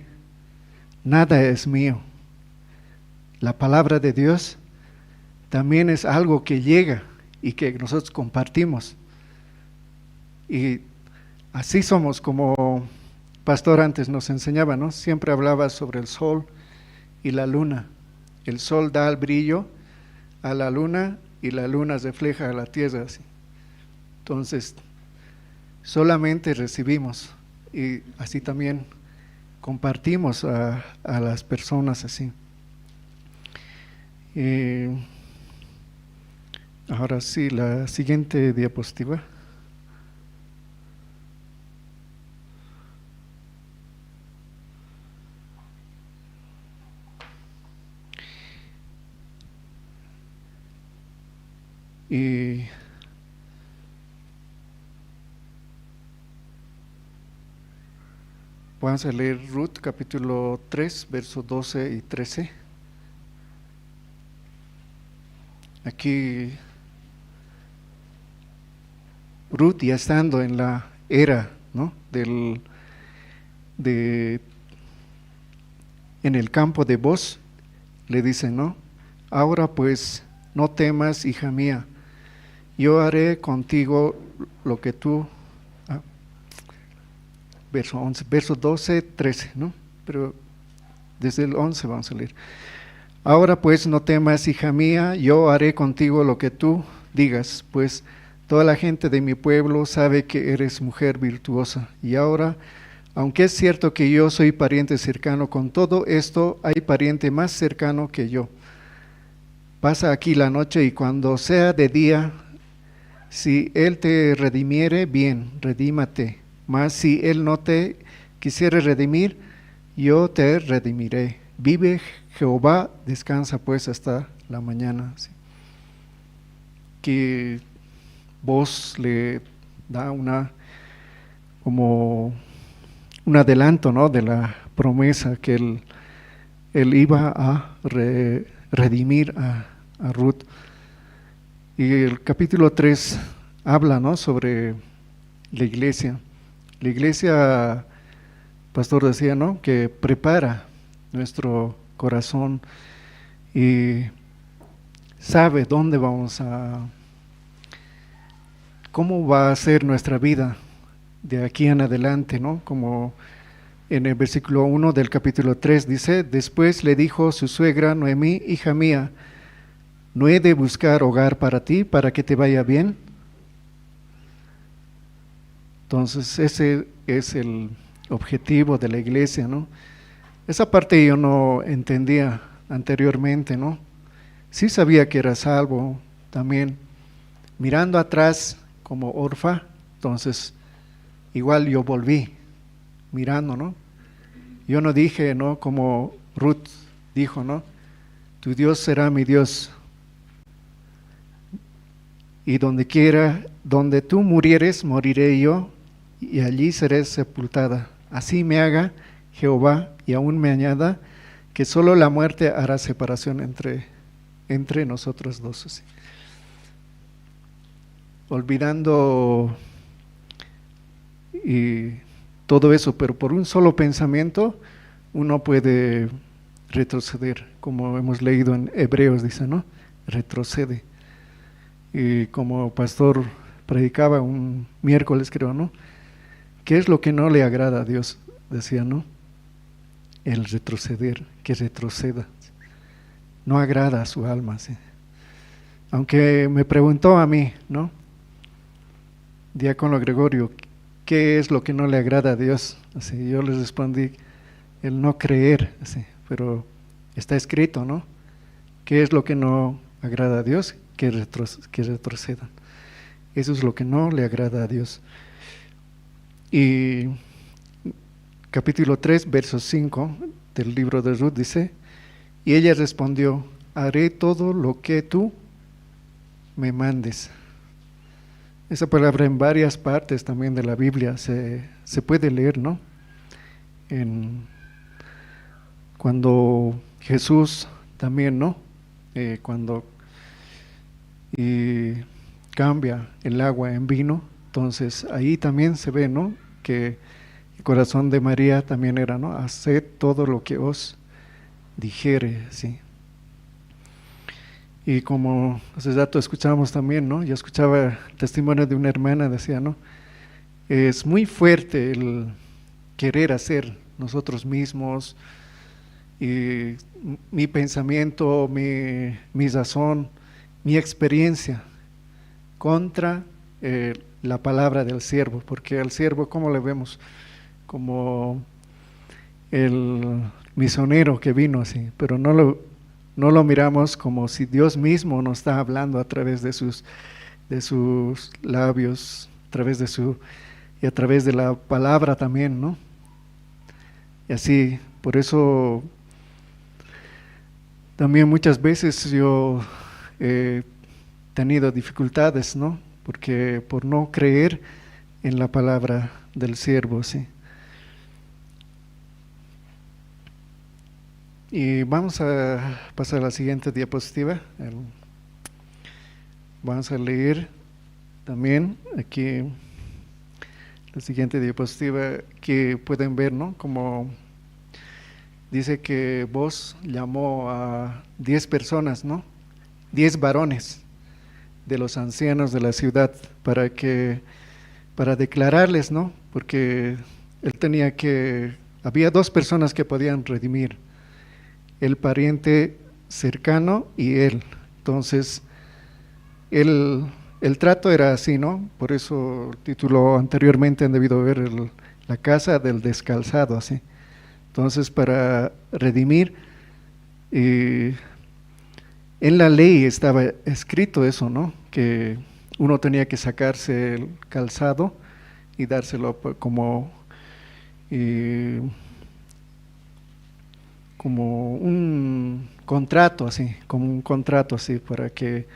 nada es mío. La palabra de Dios también es algo que llega y que nosotros compartimos. Y así somos, como pastor antes nos enseñaba, ¿no? Siempre hablaba sobre el sol y la luna. El sol da el brillo a la luna y la luna refleja a la tierra, así. Entonces, solamente recibimos y así también compartimos a las personas así. Ahora sí, la siguiente diapositiva. Y vamos a leer Ruth capítulo 3, versos 12 y 13. aquí Ruth ya estando en la era, ¿no?, en el campo de Boz, le dice, ¿no? Ahora pues no temas, hija mía, yo haré contigo lo que tú, verso 11, verso 12, 13, ¿no? Pero desde el 11 vamos a leer. Ahora pues no temas, hija mía, yo haré contigo lo que tú digas, pues toda la gente de mi pueblo sabe que eres mujer virtuosa. Y ahora, aunque es cierto que yo soy pariente cercano, con todo esto hay pariente más cercano que yo. Pasa aquí la noche y cuando sea de día, si él te redimiere, bien, redímate. Mas si él no te quisiere redimir, yo te redimiré. Vive Jehová, descansa pues hasta la mañana. ¿Sí? Que Boz le da como un adelanto, ¿no?, de la promesa que él iba a redimir a Ruth. Y el capítulo 3 habla, ¿no?, sobre la iglesia. La iglesia, pastor decía, ¿no?, que prepara nuestro corazón y sabe dónde cómo va a ser nuestra vida de aquí en adelante, ¿no? Como en el versículo 1 del capítulo 3 dice, después le dijo su suegra Noemí, hija mía, ¿no he de buscar hogar para ti, para que te vaya bien? Entonces ese es el objetivo de la iglesia, ¿no? Esa parte yo no entendía anteriormente, ¿no? Sí sabía que era salvo también, mirando atrás como Orfa, entonces igual yo volví mirando, ¿no? Yo no dije, ¿no?, como Ruth dijo, ¿no?, tu Dios será mi Dios, y donde quiera, donde tú murieres, moriré yo, y allí seré sepultada. Así me haga Jehová, y aún me añada, que solo la muerte hará separación entre nosotros dos. Así. Olvidando y todo eso, pero por un solo pensamiento uno puede retroceder, como hemos leído en Hebreos, dice, ¿no? Retrocede. Y como pastor predicaba un miércoles, creo, ¿no? ¿Qué es lo que no le agrada a Dios? Decía, ¿no? El retroceder, que retroceda. No agrada a su alma, ¿sí? Aunque me preguntó a mí, ¿no?, diácono Gregorio, ¿qué es lo que no le agrada a Dios? Así, yo les respondí, el no creer, así, pero está escrito, ¿no? ¿Qué es lo que no agrada a Dios? Que retrocedan. Eso es lo que no le agrada a Dios. Y capítulo 3, verso 5 del libro de Ruth dice, y ella respondió, haré todo lo que tú me mandes. Esa palabra en varias partes también de la Biblia se puede leer, ¿no? Cuando Jesús también, ¿no? Cuando cambia el agua en vino, entonces ahí también se ve, ¿no?, que el corazón de María también era, ¿no?, haced todo lo que os dijere, ¿sí? Y como hace rato escuchábamos también, ¿no?, yo escuchaba el testimonio de una hermana, decía, ¿no?, es muy fuerte el querer hacer nosotros mismos, y mi pensamiento, mi razón, mi experiencia contra la palabra del siervo, porque al siervo, ¿cómo le vemos? Como el misionero que vino así, pero no lo miramos como si Dios mismo nos está hablando a través de sus labios, y a través de la palabra también, ¿no? Y así, por eso también muchas veces yo he tenido dificultades, ¿no? Porque por no creer en la palabra del siervo, ¿sí? Y vamos a pasar a la siguiente diapositiva. Vamos a leer también aquí la siguiente diapositiva que pueden ver, ¿no? Como dice que Boaz llamó a 10 personas, ¿no? 10 varones de los ancianos de la ciudad para declararles, ¿no? Porque él había 2 personas que podían redimir, el pariente cercano y él. Entonces, el trato era así, ¿no? Por eso el título anteriormente han debido ver la casa del descalzado, así. Entonces, para redimir, en la ley estaba escrito eso, ¿no? Que uno tenía que sacarse el calzado y dárselo como un contrato, así, para que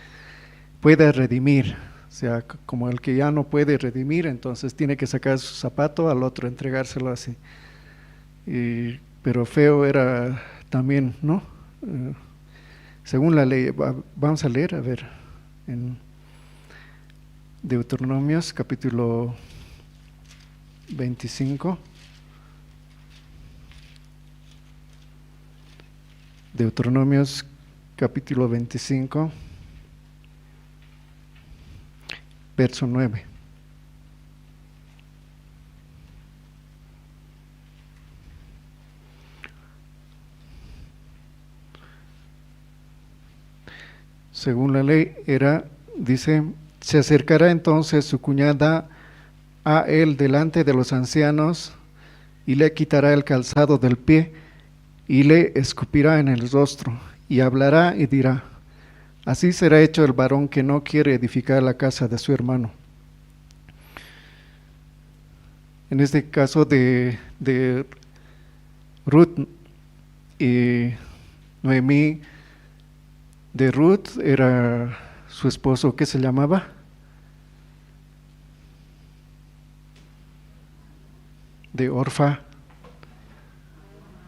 pueda redimir. O sea, como el que ya no puede redimir, entonces tiene que sacar su zapato, al otro entregárselo así. Pero feo era también, ¿no? Según la ley, vamos a leer, a ver, en Deuteronomios capítulo 25. Deuteronomios capítulo 25, verso 9. Según la ley dice, se acercará entonces su cuñada a él delante de los ancianos y le quitará el calzado del pie y le escupirá en el rostro y hablará y dirá, así será hecho el varón que no quiere edificar la casa de su hermano. En este caso de Ruth y Noemí, de Ruth era su esposo, ¿qué se llamaba? De Orfa,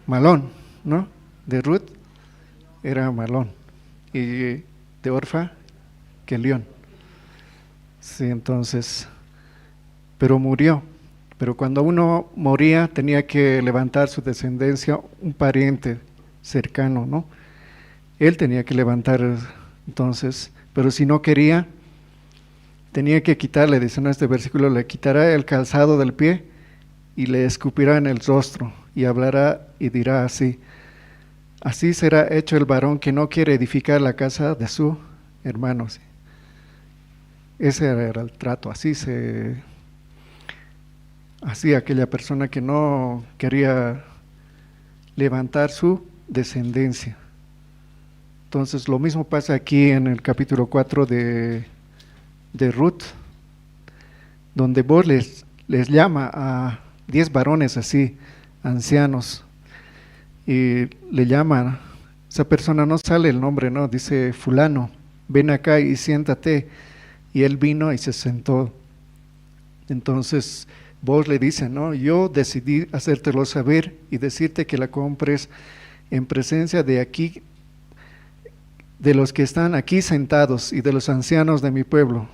Malón, ¿no? De Ruth era Malón y de Orfa, Kelión. Sí, entonces, pero murió. Pero cuando uno moría tenía que levantar su descendencia, un pariente cercano, ¿no? Él tenía que levantar, entonces, pero si no quería, tenía que quitarle, dice en este versículo, le quitará el calzado del pie y le escupirá en el rostro y hablará y dirá así, así será hecho el varón que no quiere edificar la casa de su hermano. ¿Sí? Ese era el trato, así aquella persona que no quería levantar su descendencia. Entonces lo mismo pasa aquí en el capítulo 4 de Ruth, donde Boaz les llama a 10 varones así, ancianos, y le llama, esa persona no sale el nombre, no, dice fulano, ven acá y siéntate, y él vino y se sentó. Entonces Boaz le dice, no, yo decidí hacértelo saber y decirte que la compres en presencia de aquí, de los que están aquí sentados y de los ancianos de mi pueblo.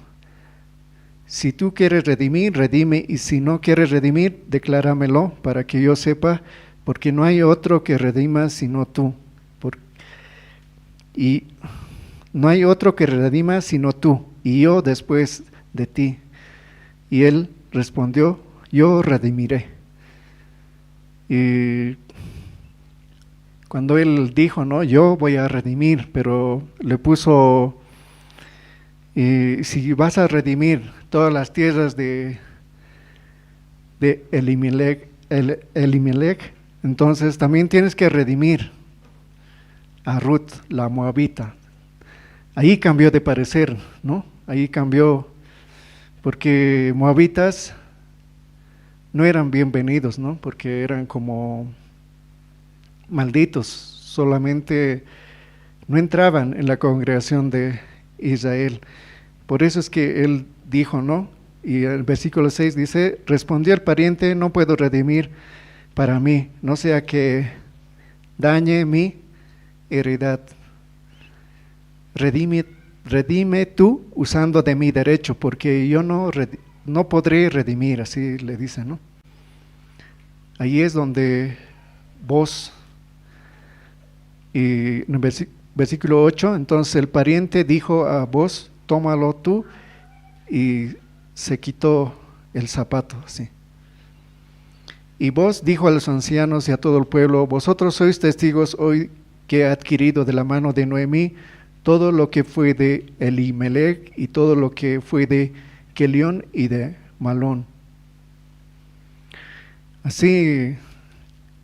Si tú quieres redimir, redime, y si no quieres redimir, decláramelo para que yo sepa, porque no hay otro que redima sino tú. Y no hay otro que redima sino tú, y yo después de ti. Y él respondió, yo redimiré. Y cuando él dijo, no, yo voy a redimir, pero le puso, si vas a redimir todas las tierras de Elimelech, entonces también tienes que redimir a Ruth, la moabita. Ahí cambió de parecer, ¿no? Ahí cambió, porque moabitas no eran bienvenidos, ¿no? Porque eran como malditos, solamente no entraban en la congregación de Israel. Por eso es que él dijo, ¿no? Y el versículo 6 dice, respondió el pariente, no puedo redimir para mí, no sea que dañe mi heredad. Redime redime tú usando de mi derecho, porque yo no podré redimir, así le dice, ¿no? Ahí es donde vos, y en el versículo 8, entonces el pariente dijo a vos, tómalo tú, y se quitó el zapato, así. Y vos dijo a los ancianos y a todo el pueblo, vosotros sois testigos hoy que he adquirido de la mano de Noemí todo lo que fue de Elimelech y todo lo que fue de Kelión y de Malón. Así,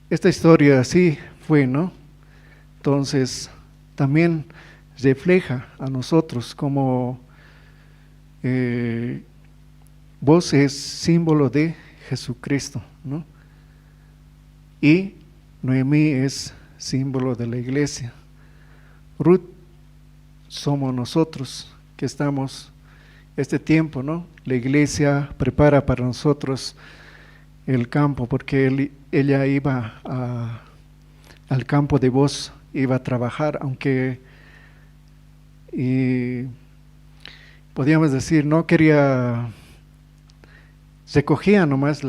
esta historia así fue, ¿no? Entonces, también refleja a nosotros como vos es símbolo de Jesucristo, ¿no? Y Noemí es símbolo de la iglesia. Ruth somos nosotros que estamos este tiempo, ¿no? La iglesia prepara para nosotros el campo, porque ella iba al campo de voz, iba a trabajar, aunque podríamos decir, no quería, recogía nomás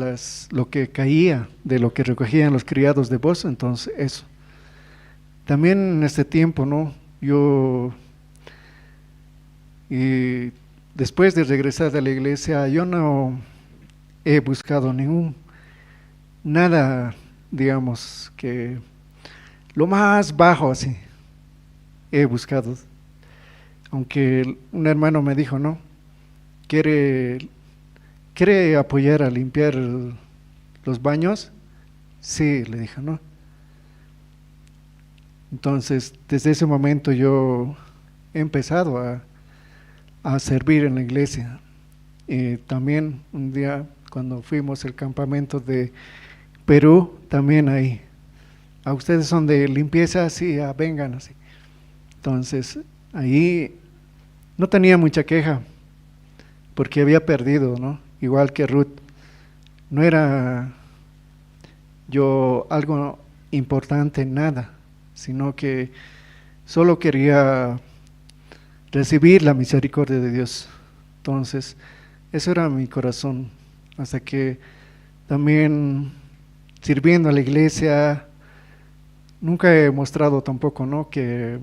lo que caía de lo que recogían los criados de voz, entonces eso. También en este tiempo, ¿no? Yo, y después de regresar de la iglesia, yo no he buscado nada, digamos, que lo más bajo así, he buscado. Aunque un hermano me dijo, ¿no? ¿Quiere apoyar a limpiar los baños? Sí, le dije, ¿no? Entonces, desde ese momento yo he empezado a servir en la iglesia. Y también un día cuando fuimos al campamento de Perú, también ahí. A ustedes son de limpieza, sí, vengan así. Entonces, ahí no tenía mucha queja, porque había perdido, ¿no? Igual que Ruth. No era yo algo importante, nada, sino que solo quería recibir la misericordia de Dios. Entonces, eso era mi corazón, hasta que también sirviendo a la iglesia, nunca he mostrado tampoco, ¿no? Que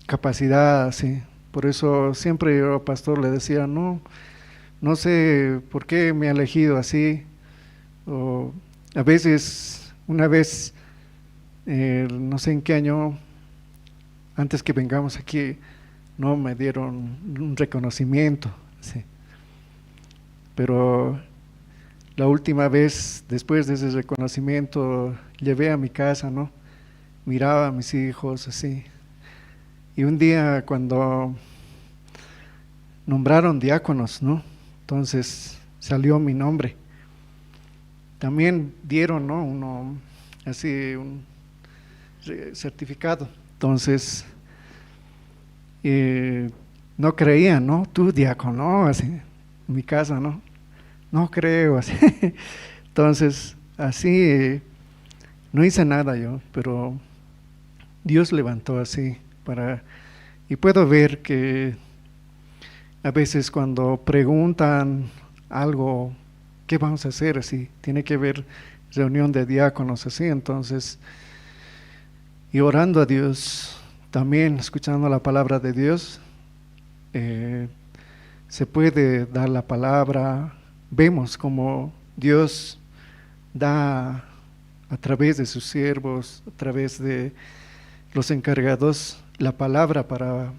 capacidad, sí. Por eso siempre yo, pastor, le decía, no sé por qué me ha elegido así. O a veces, una vez, no sé en qué año, antes que vengamos aquí, no me dieron un reconocimiento, sí. Pero la última vez, después de ese reconocimiento, llevé a mi casa, ¿no? Miraba a mis hijos así. Y un día cuando nombraron diáconos, ¿no? Entonces salió mi nombre. También dieron, ¿no? un certificado. Entonces, no creían, ¿no? Tú diácono, así, en mi casa, ¿no? No creo, así. Entonces, así, no hice nada yo, pero Dios levantó así y puedo ver que a veces cuando preguntan algo, ¿qué vamos a hacer? Así, tiene que haber reunión de diáconos, así, entonces, y orando a Dios, también escuchando la palabra de Dios, se puede dar la palabra. Vemos como Dios da a través de sus siervos, a través de los encargados, la palabra para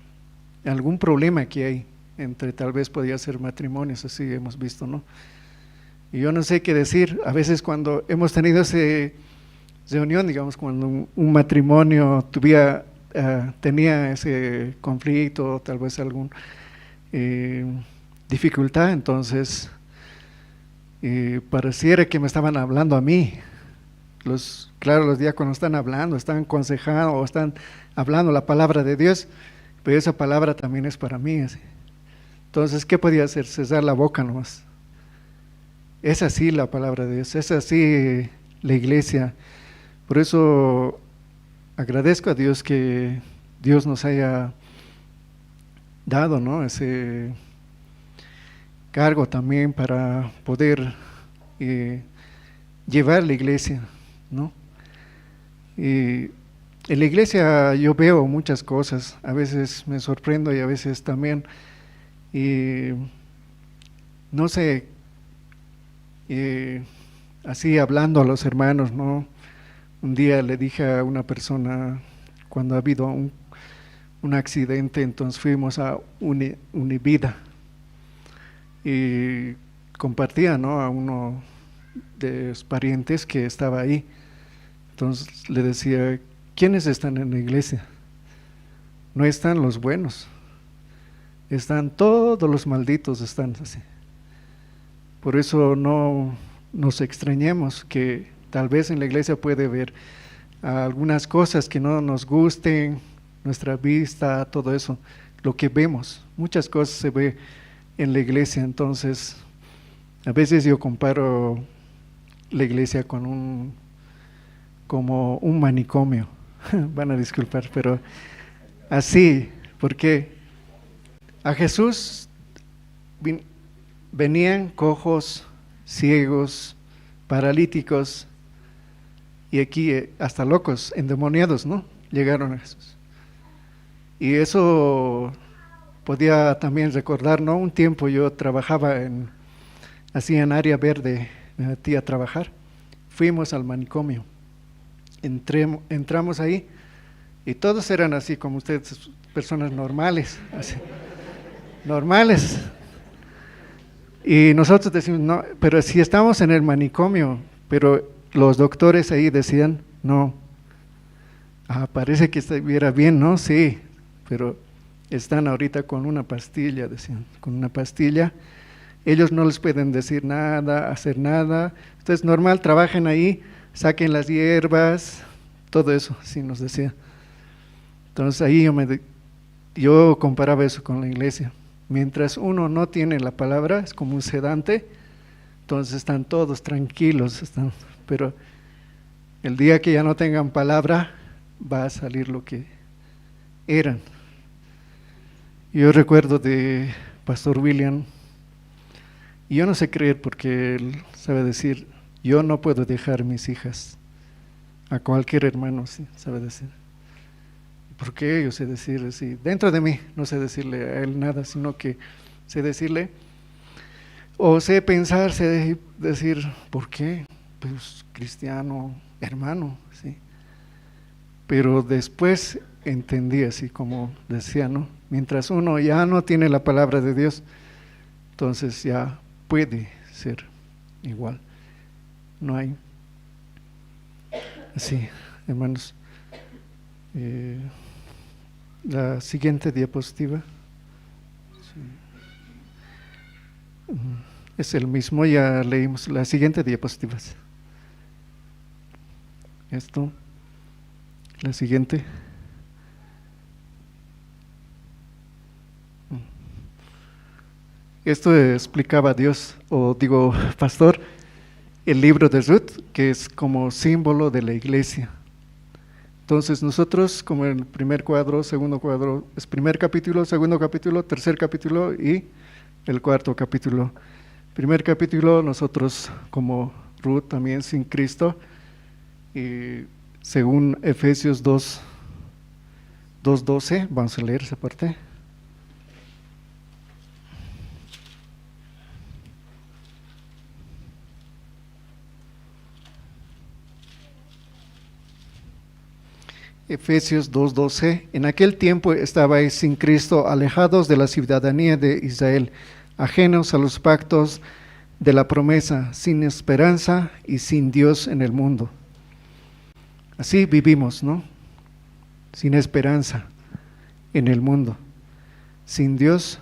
algún problema que hay entre, tal vez podía ser matrimonios, así hemos visto, ¿no? Y yo no sé qué decir, a veces cuando hemos tenido esa reunión, digamos, cuando un matrimonio tenía ese conflicto, tal vez alguna dificultad, entonces pareciera que me estaban hablando a mí. Claro, los diáconos están hablando, están aconsejando o están hablando la palabra de Dios, pero esa palabra también es para mí. Así. Entonces, ¿qué podía hacer? Cesar la boca nomás. Es así la palabra de Dios, es así la iglesia. Por eso agradezco a Dios que Dios nos haya dado, ¿no?, ese cargo también para poder llevar la iglesia, ¿no? Y en la iglesia yo veo muchas cosas, a veces me sorprendo y a veces también, y no sé, así hablando a los hermanos, ¿no? Un día le dije a una persona, cuando ha habido un accidente, entonces fuimos a Univida y compartía, ¿no?, a uno de los parientes que estaba ahí. Entonces le decía, ¿quiénes están en la iglesia? No están los buenos, están todos los malditos, están así. Por eso no nos extrañemos que tal vez en la iglesia puede haber algunas cosas que no nos gusten, nuestra vista, todo eso, lo que vemos, muchas cosas se ve en la iglesia. Entonces a veces yo comparo la iglesia con como un manicomio, van a disculpar, pero así, porque a Jesús venían cojos, ciegos, paralíticos, y aquí hasta locos, endemoniados, ¿no?, llegaron a Jesús. Y eso podía también recordar, ¿no? Un tiempo yo trabajaba así en área verde, me metí a trabajar, fuimos al manicomio, entramos ahí y todos eran así como ustedes, personas normales, así, normales. Y nosotros decimos, no, pero si estamos en el manicomio, pero los doctores ahí decían, no, parece que estuviera bien, ¿no? Sí, pero están ahorita con una pastilla, decían, con una pastilla, ellos no les pueden decir nada, hacer nada, entonces normal, trabajen ahí, saquen las hierbas, todo eso, así nos decía. Entonces ahí yo comparaba eso con la iglesia. Mientras uno no tiene la palabra, es como un sedante, entonces están todos tranquilos, pero el día que ya no tengan palabra, va a salir lo que eran. Yo recuerdo de Pastor William, y yo no sé creer porque él sabe decir, yo no puedo dejar mis hijas a cualquier hermano, sí, sabe decir. ¿Por qué? Yo sé decir así, dentro de mí, no sé decirle a él nada, sino que sé decirle, o sé pensar, sé decir, ¿por qué? Pues cristiano, hermano, sí. Pero después entendí así como decía, ¿no? Mientras uno ya no tiene la palabra de Dios, entonces ya puede ser igual. No hay. Así, hermanos. La siguiente diapositiva. Sí. Es el mismo, ya leímos. La siguiente diapositiva. Esto. La siguiente. Esto explicaba Dios, o digo, pastor, el libro de Ruth, que es como símbolo de la iglesia. Entonces nosotros, como en el primer cuadro, segundo cuadro, es primer capítulo, segundo capítulo, tercer capítulo y el cuarto capítulo. Primer capítulo, nosotros como Ruth también sin Cristo, y según Efesios 2:12, vamos a leer esa parte. Efesios 2:12, en aquel tiempo estabais sin Cristo, alejados de la ciudadanía de Israel, ajenos a los pactos de la promesa, sin esperanza y sin Dios en el mundo. Así vivimos, ¿no? Sin esperanza en el mundo, sin Dios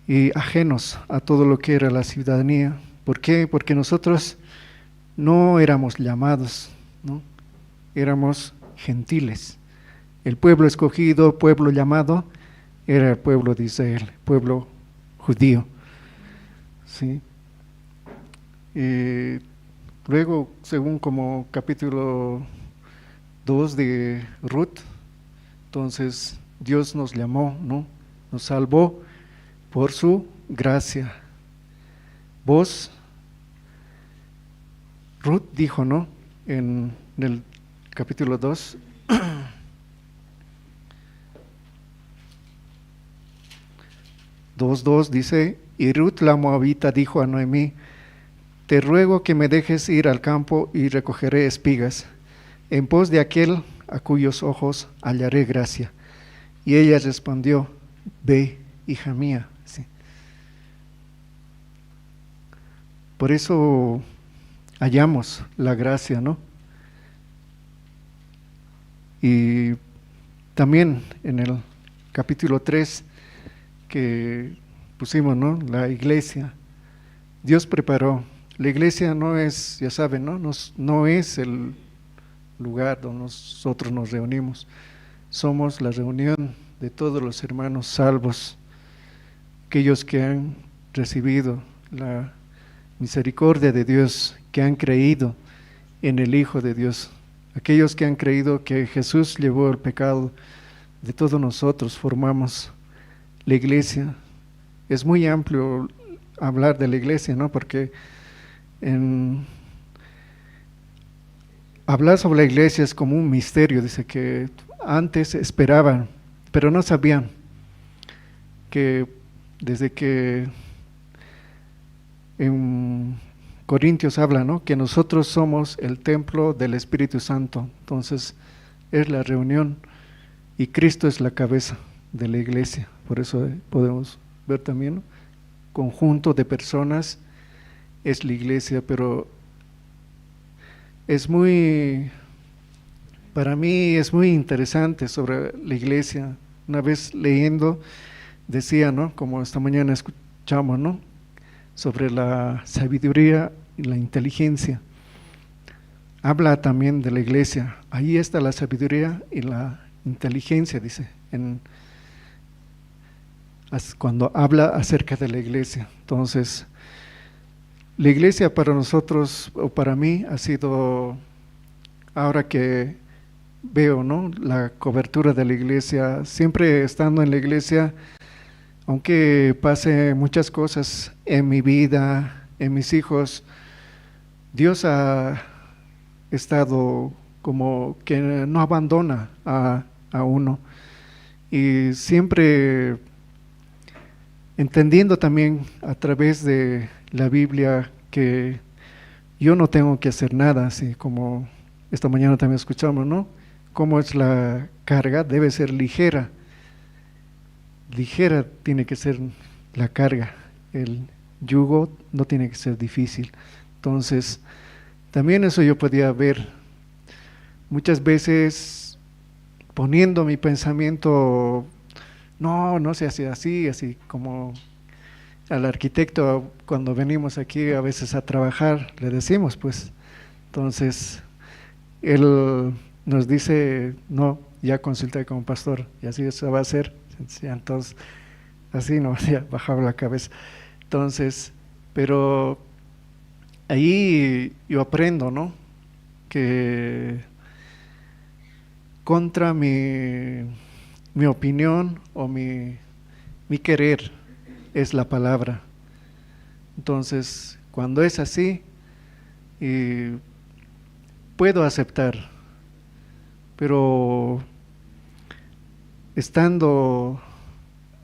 y ajenos a todo lo que era la ciudadanía. ¿Por qué? Porque nosotros no éramos llamados, ¿no? Éramos gentiles. El pueblo escogido, pueblo llamado, era el pueblo de Israel, pueblo judío. ¿Sí? Luego, según como capítulo 2 de Ruth, Entonces Dios nos llamó, ¿no? Nos salvó por su gracia. Vos, Ruth dijo, ¿no? En el capítulo 2, dice, y Ruth la moabita dijo a Noemí, te ruego que me dejes ir al campo y recogeré espigas, en pos de aquel a cuyos ojos hallaré gracia. Y ella respondió, ve, hija mía. Sí. Por eso hallamos la gracia, ¿no? Y también en el capítulo 3 que pusimos, ¿no? La iglesia. Dios preparó. La iglesia no es, ya saben, ¿no? No es el lugar donde nosotros nos reunimos. Somos la reunión de todos los hermanos salvos, aquellos que han recibido la misericordia de Dios, que han creído en el Hijo de Dios, aquellos que han creído que Jesús llevó el pecado de todos nosotros, formamos la iglesia. Es muy amplio hablar de la iglesia, ¿no? Porque hablar sobre la iglesia es como un misterio. Dice que antes esperaban, pero no sabían que desde que en Corintios habla, ¿no? Que nosotros somos el templo del Espíritu Santo. Entonces es la reunión y Cristo es la cabeza de la iglesia. Por eso podemos ver también, ¿no? Conjunto de personas es la iglesia, pero para mí es muy interesante sobre la iglesia. Una vez leyendo decía, ¿no? Como esta mañana escuchamos, ¿no? Sobre la sabiduría y la inteligencia. Habla también de la iglesia. Ahí está la sabiduría y la inteligencia, dice, cuando habla acerca de la iglesia. Entonces, la iglesia para nosotros, o para mí, ha sido, ahora que veo, ¿no? La cobertura de la iglesia, siempre estando en la iglesia, aunque pase muchas cosas en mi vida, en mis hijos, Dios ha estado como que no abandona a uno, y siempre entendiendo también a través de la Biblia que yo no tengo que hacer nada, así como esta mañana también escuchamos, ¿no? Cómo es la carga, debe ser ligera. Ligera tiene que ser la carga, el yugo no tiene que ser difícil. Entonces, también eso yo podía ver muchas veces poniendo mi pensamiento, no se hace así como al arquitecto cuando venimos aquí a veces a trabajar, le decimos pues, entonces él nos dice, no, ya consulté con un pastor y así se va a hacer, entonces así no, ya bajaba la cabeza. Entonces, pero ahí yo aprendo, ¿no? Que contra mi opinión o mi querer es la palabra. Entonces, cuando es así, puedo aceptar, pero estando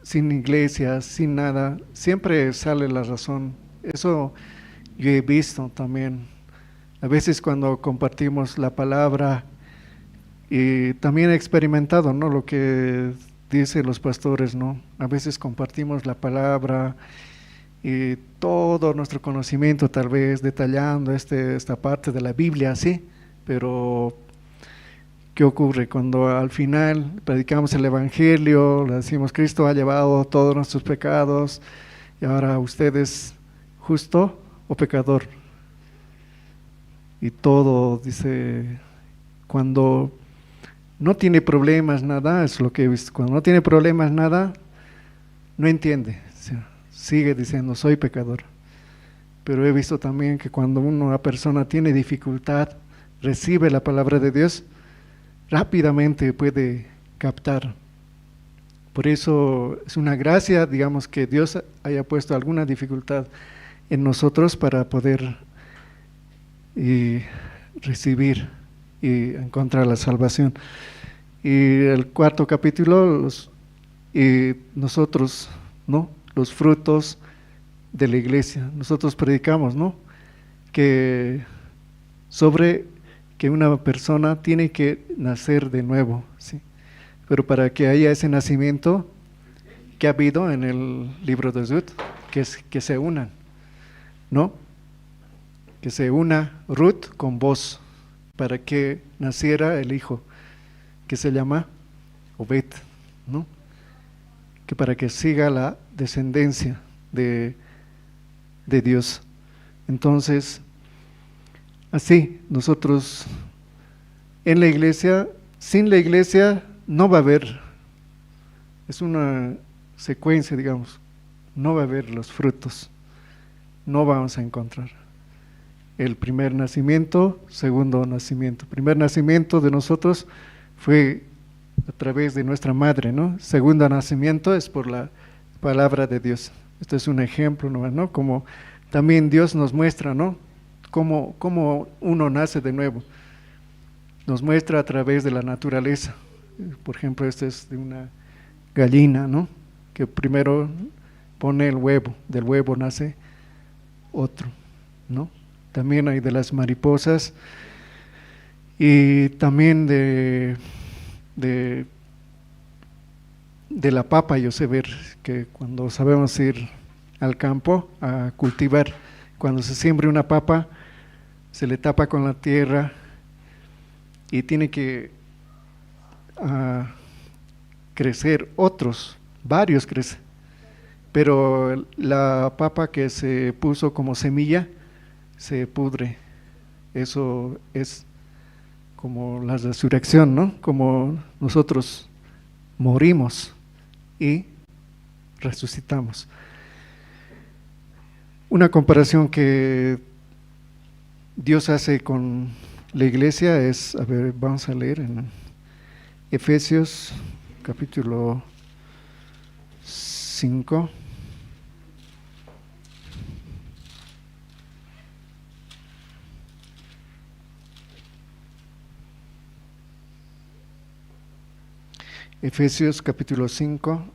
sin iglesia, sin nada, siempre sale la razón. Eso yo he visto también. A veces cuando compartimos la palabra, y también he experimentado, ¿no? Lo que dicen los pastores, ¿no? A veces compartimos la palabra y todo nuestro conocimiento, tal vez detallando esta parte de la Biblia, sí, pero ¿qué ocurre? Cuando al final predicamos el Evangelio, le decimos Cristo ha llevado todos nuestros pecados y ahora usted es justo o pecador. Y todo, dice, cuando no tiene problemas, nada, es lo que he visto, cuando no tiene problemas, nada, no entiende, sigue diciendo soy pecador. Pero he visto también que cuando una persona tiene dificultad, recibe la palabra de Dios, rápidamente puede captar. Por eso es una gracia, digamos, que Dios haya puesto alguna dificultad en nosotros para poder recibir y encontrar la salvación. Y el cuarto capítulo, nosotros, ¿no? Los frutos de la iglesia. Nosotros predicamos, ¿no? Que sobre que una persona tiene que nacer de nuevo, ¿sí? Pero para que haya ese nacimiento que ha habido en el libro de Ruth, que es que se unan, ¿no? Que se una Ruth con Boz para que naciera el hijo que se llama Obed, ¿no? Que para que siga la descendencia de Dios. Entonces, así nosotros en la iglesia, sin la iglesia no va a haber, es una secuencia, digamos, no va a haber los frutos, no vamos a encontrar. El primer nacimiento, segundo nacimiento. Primer nacimiento de nosotros fue a través de nuestra madre, ¿no? Segundo nacimiento es por la palabra de Dios. Este es un ejemplo, ¿no? Como también Dios nos muestra, ¿no? Cómo uno nace de nuevo. Nos muestra a través de la naturaleza. Por ejemplo, este es de una gallina, ¿no? Que primero pone el huevo, del huevo nace otro, ¿no? También hay de las mariposas y también de la papa. Yo sé ver que cuando sabemos ir al campo a cultivar, cuando se siembra una papa, se le tapa con la tierra y tiene que crecer varios crecen, pero la papa que se puso como semilla se pudre. Eso es como la resurrección, ¿no? Como nosotros morimos y resucitamos. Una comparación que Dios hace con la iglesia es, a ver, vamos a leer en Efesios capítulo 5. Efesios capítulo 5.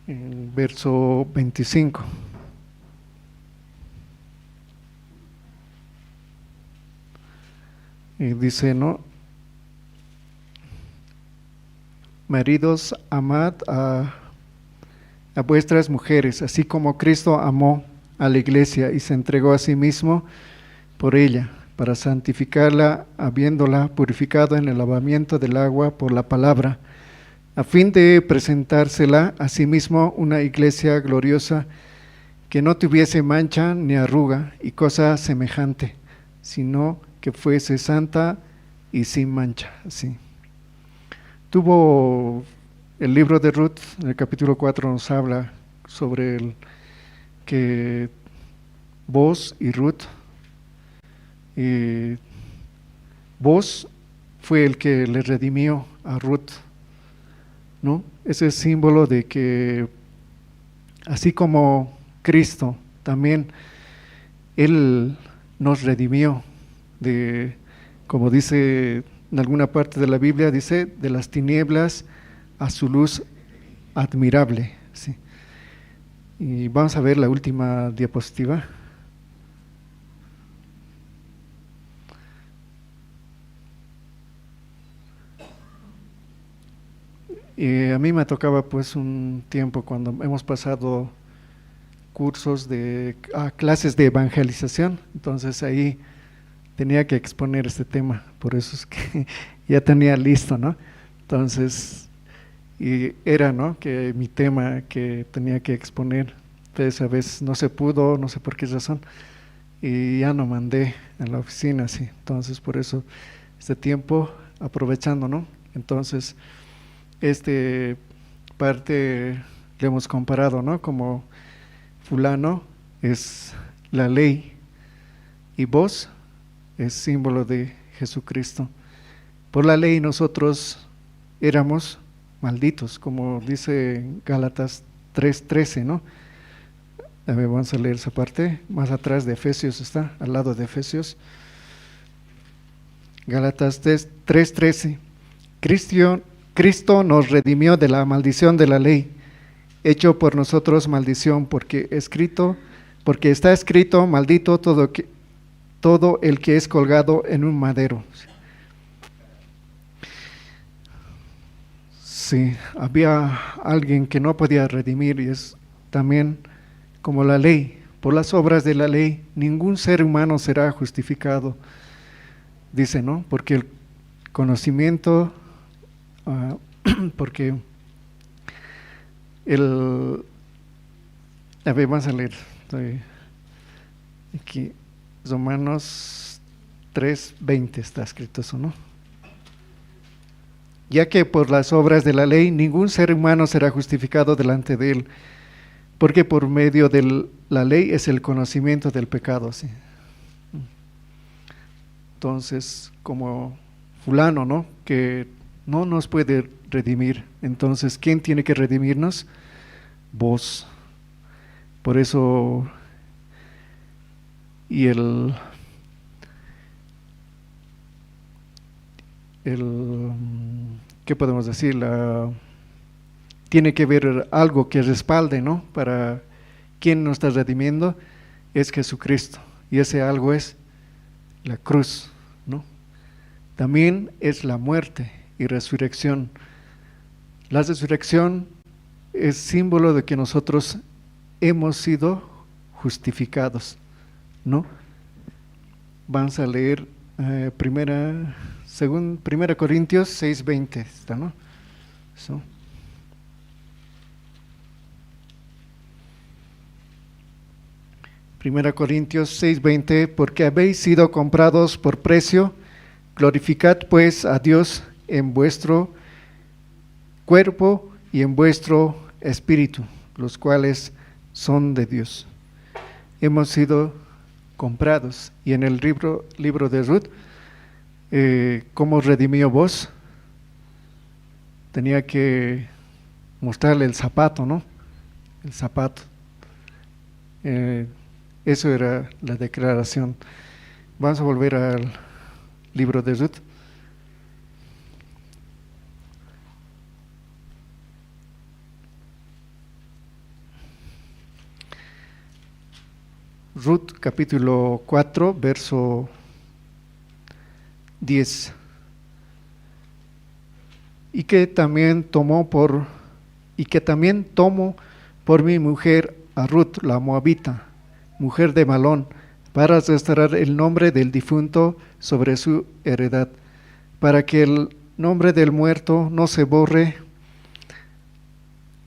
El verso 25. Y dice, ¿no? Maridos, amad a vuestras mujeres, así como Cristo amó a la iglesia y se entregó a sí mismo por ella, para santificarla, habiéndola purificado en el lavamiento del agua por la palabra, a fin de presentársela a sí mismo una iglesia gloriosa, que no tuviese mancha ni arruga y cosa semejante, sino que fuese santa y sin mancha. Así. Tuvo el libro de Ruth, en el capítulo 4 nos habla sobre que Boz y Ruth, Boz fue el que le redimió a Ruth, ¿no? Ese es símbolo de que así como Cristo, también Él nos redimió de, como dice en alguna parte de la Biblia, dice, de las tinieblas a su luz admirable, ¿sí? Y vamos a ver la última diapositiva. A mí me tocaba pues un tiempo cuando hemos pasado cursos clases de evangelización, entonces ahí tenía que exponer este tema, por eso es que ya tenía listo, ¿no? Entonces, y era, ¿no?, que mi tema que tenía que exponer, pues a veces no se pudo, no sé por qué razón, y ya no mandé a la oficina, sí. Entonces, por eso, este tiempo, aprovechando, ¿no? Entonces, parte le hemos comparado, ¿no?, como fulano es la ley y vos es símbolo de Jesucristo. Por la ley nosotros éramos malditos, como dice en Gálatas 3:13, ¿no? A ver, vamos a leer esa parte, más atrás de Efesios está, al lado de Efesios. Gálatas 3:13. Cristo nos redimió de la maldición de la ley, hecho por nosotros maldición, porque está escrito, maldito todo el que es colgado en un madero. Sí, había alguien que no podía redimir, y es también como la ley. Por las obras de la ley, ningún ser humano será justificado, dice, ¿no? Porque el conocimiento, porque a ver, vamos a leer, estoy aquí, Romanos 3:20 está escrito eso, ¿no? Ya que por las obras de la ley ningún ser humano será justificado delante de él, porque por medio de la ley es el conocimiento del pecado, ¿sí? Entonces, como fulano, ¿no? Que no nos puede redimir, entonces, ¿quién tiene que redimirnos? Vos. Por eso, y ¿qué podemos decir? Tiene que haber algo que respalde, ¿no? Para quién nos está redimiendo, es Jesucristo, y ese algo es la cruz, ¿no? También es la muerte y resurrección. La resurrección es símbolo de que nosotros hemos sido justificados, ¿no? Vamos a leer Primera Corintios 6:20, ¿está, no? Eso. Primera Corintios 6:20, porque habéis sido comprados por precio, glorificad pues a Dios en vuestro cuerpo y en vuestro espíritu, los cuales son de Dios. Hemos sido comprados. Y en el libro de Ruth, ¿cómo redimió vos? Tenía que mostrarle el zapato, ¿no? El zapato. Eso era la declaración. Vamos a volver al libro de Ruth. Ruth capítulo 4, verso 10. Y que también tomo por mi mujer a Ruth la moabita, mujer de Malón, para restaurar el nombre del difunto sobre su heredad, para que el nombre del muerto no se borre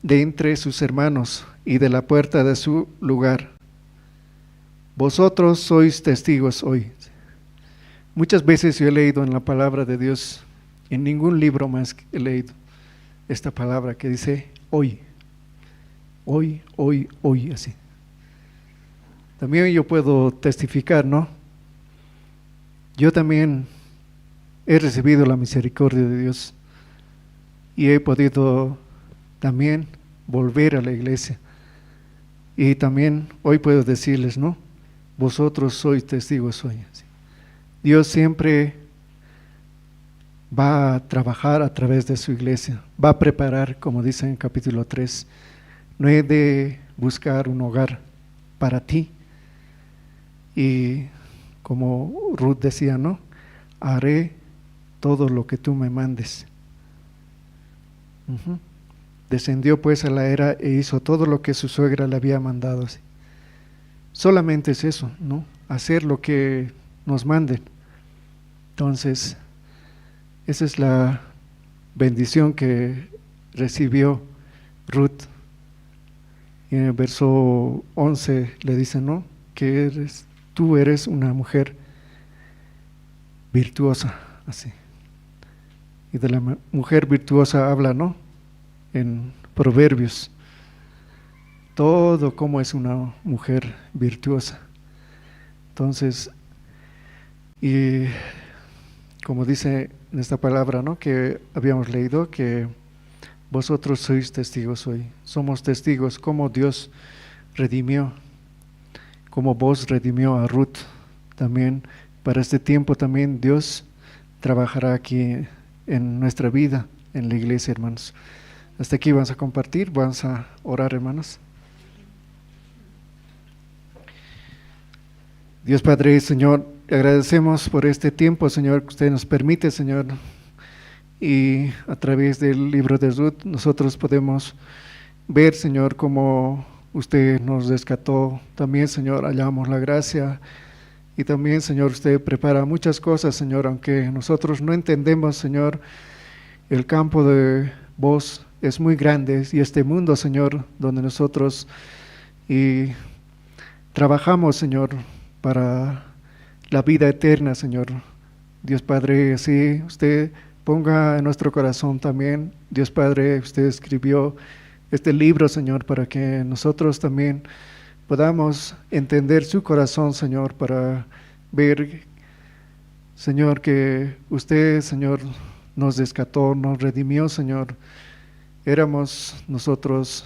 de entre sus hermanos y de la puerta de su lugar. Vosotros sois testigos hoy. Muchas veces yo he leído en la palabra de Dios, en ningún libro más he leído esta palabra que dice hoy, hoy, hoy, hoy, así. También yo puedo testificar, ¿no? Yo también he recibido la misericordia de Dios y he podido también volver a la iglesia. Y también hoy puedo decirles, ¿no? Vosotros sois testigos hoy. Dios siempre va a trabajar a través de su iglesia, va a preparar, como dice en capítulo 3, no he de buscar un hogar para ti. Y como Ruth decía, ¿no? Haré todo lo que tú me mandes. Descendió pues a la era e hizo todo lo que su suegra le había mandado. ¿Sí? Solamente es eso, ¿no? Hacer lo que nos manden. Entonces, esa es la bendición que recibió Ruth. Y en el verso 11 le dice, ¿no? Que tú eres una mujer virtuosa, así. Y de la mujer virtuosa habla, ¿no? En Proverbios. todo cómo es una mujer virtuosa. Entonces, y como dice en esta palabra, ¿no?, que habíamos leído, que vosotros sois testigos hoy. Somos testigos cómo Dios redimió, cómo vos redimió a Ruth. También para este tiempo también Dios trabajará aquí en nuestra vida, en la iglesia, hermanos. Hasta aquí vamos a compartir, vamos a orar, hermanos. Dios Padre, Señor, agradecemos por este tiempo, Señor, que usted nos permite, Señor, y a través del libro de Ruth nosotros podemos ver, Señor, cómo usted nos rescató. También, Señor, hallamos la gracia, y también, Señor, usted prepara muchas cosas, Señor, aunque nosotros no entendemos, Señor, el campo de vos es muy grande, y este mundo, Señor, donde nosotros trabajamos, Señor, para la vida eterna, Señor. Dios Padre, así usted ponga en nuestro corazón también, Dios Padre, usted escribió este libro, Señor, para que nosotros también podamos entender su corazón, Señor, para ver, Señor, que usted, Señor, nos rescató, nos redimió, Señor. Éramos nosotros,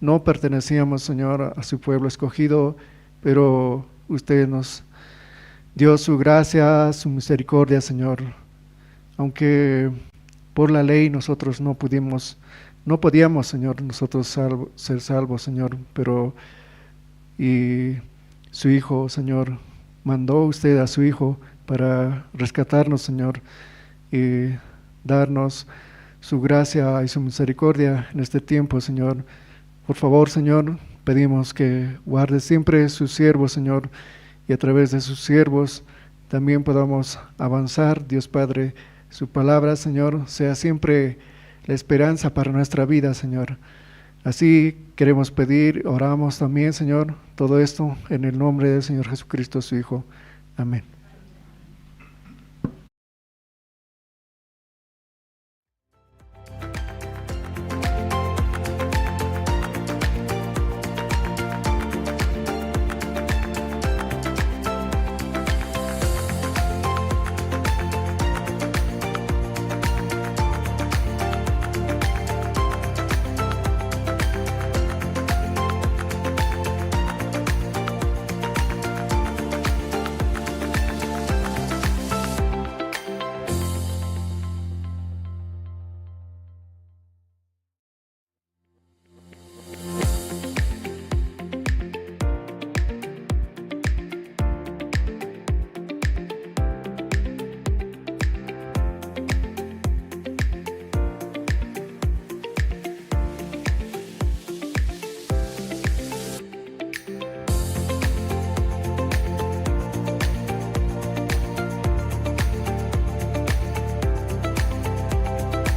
no pertenecíamos, Señor, a su pueblo escogido, pero usted nos dio su gracia, su misericordia, Señor. Aunque por la ley nosotros no podíamos, Señor, nosotros ser salvos, Señor, pero y su Hijo, Señor, mandó usted a su Hijo para rescatarnos, Señor, y darnos su gracia y su misericordia en este tiempo, Señor. Por favor, Señor, pedimos que guarde siempre sus siervos, Señor, y a través de sus siervos también podamos avanzar, Dios Padre. Su palabra, Señor, sea siempre la esperanza para nuestra vida, Señor. Así queremos pedir, oramos también, Señor, todo esto en el nombre del Señor Jesucristo, su Hijo. Amén.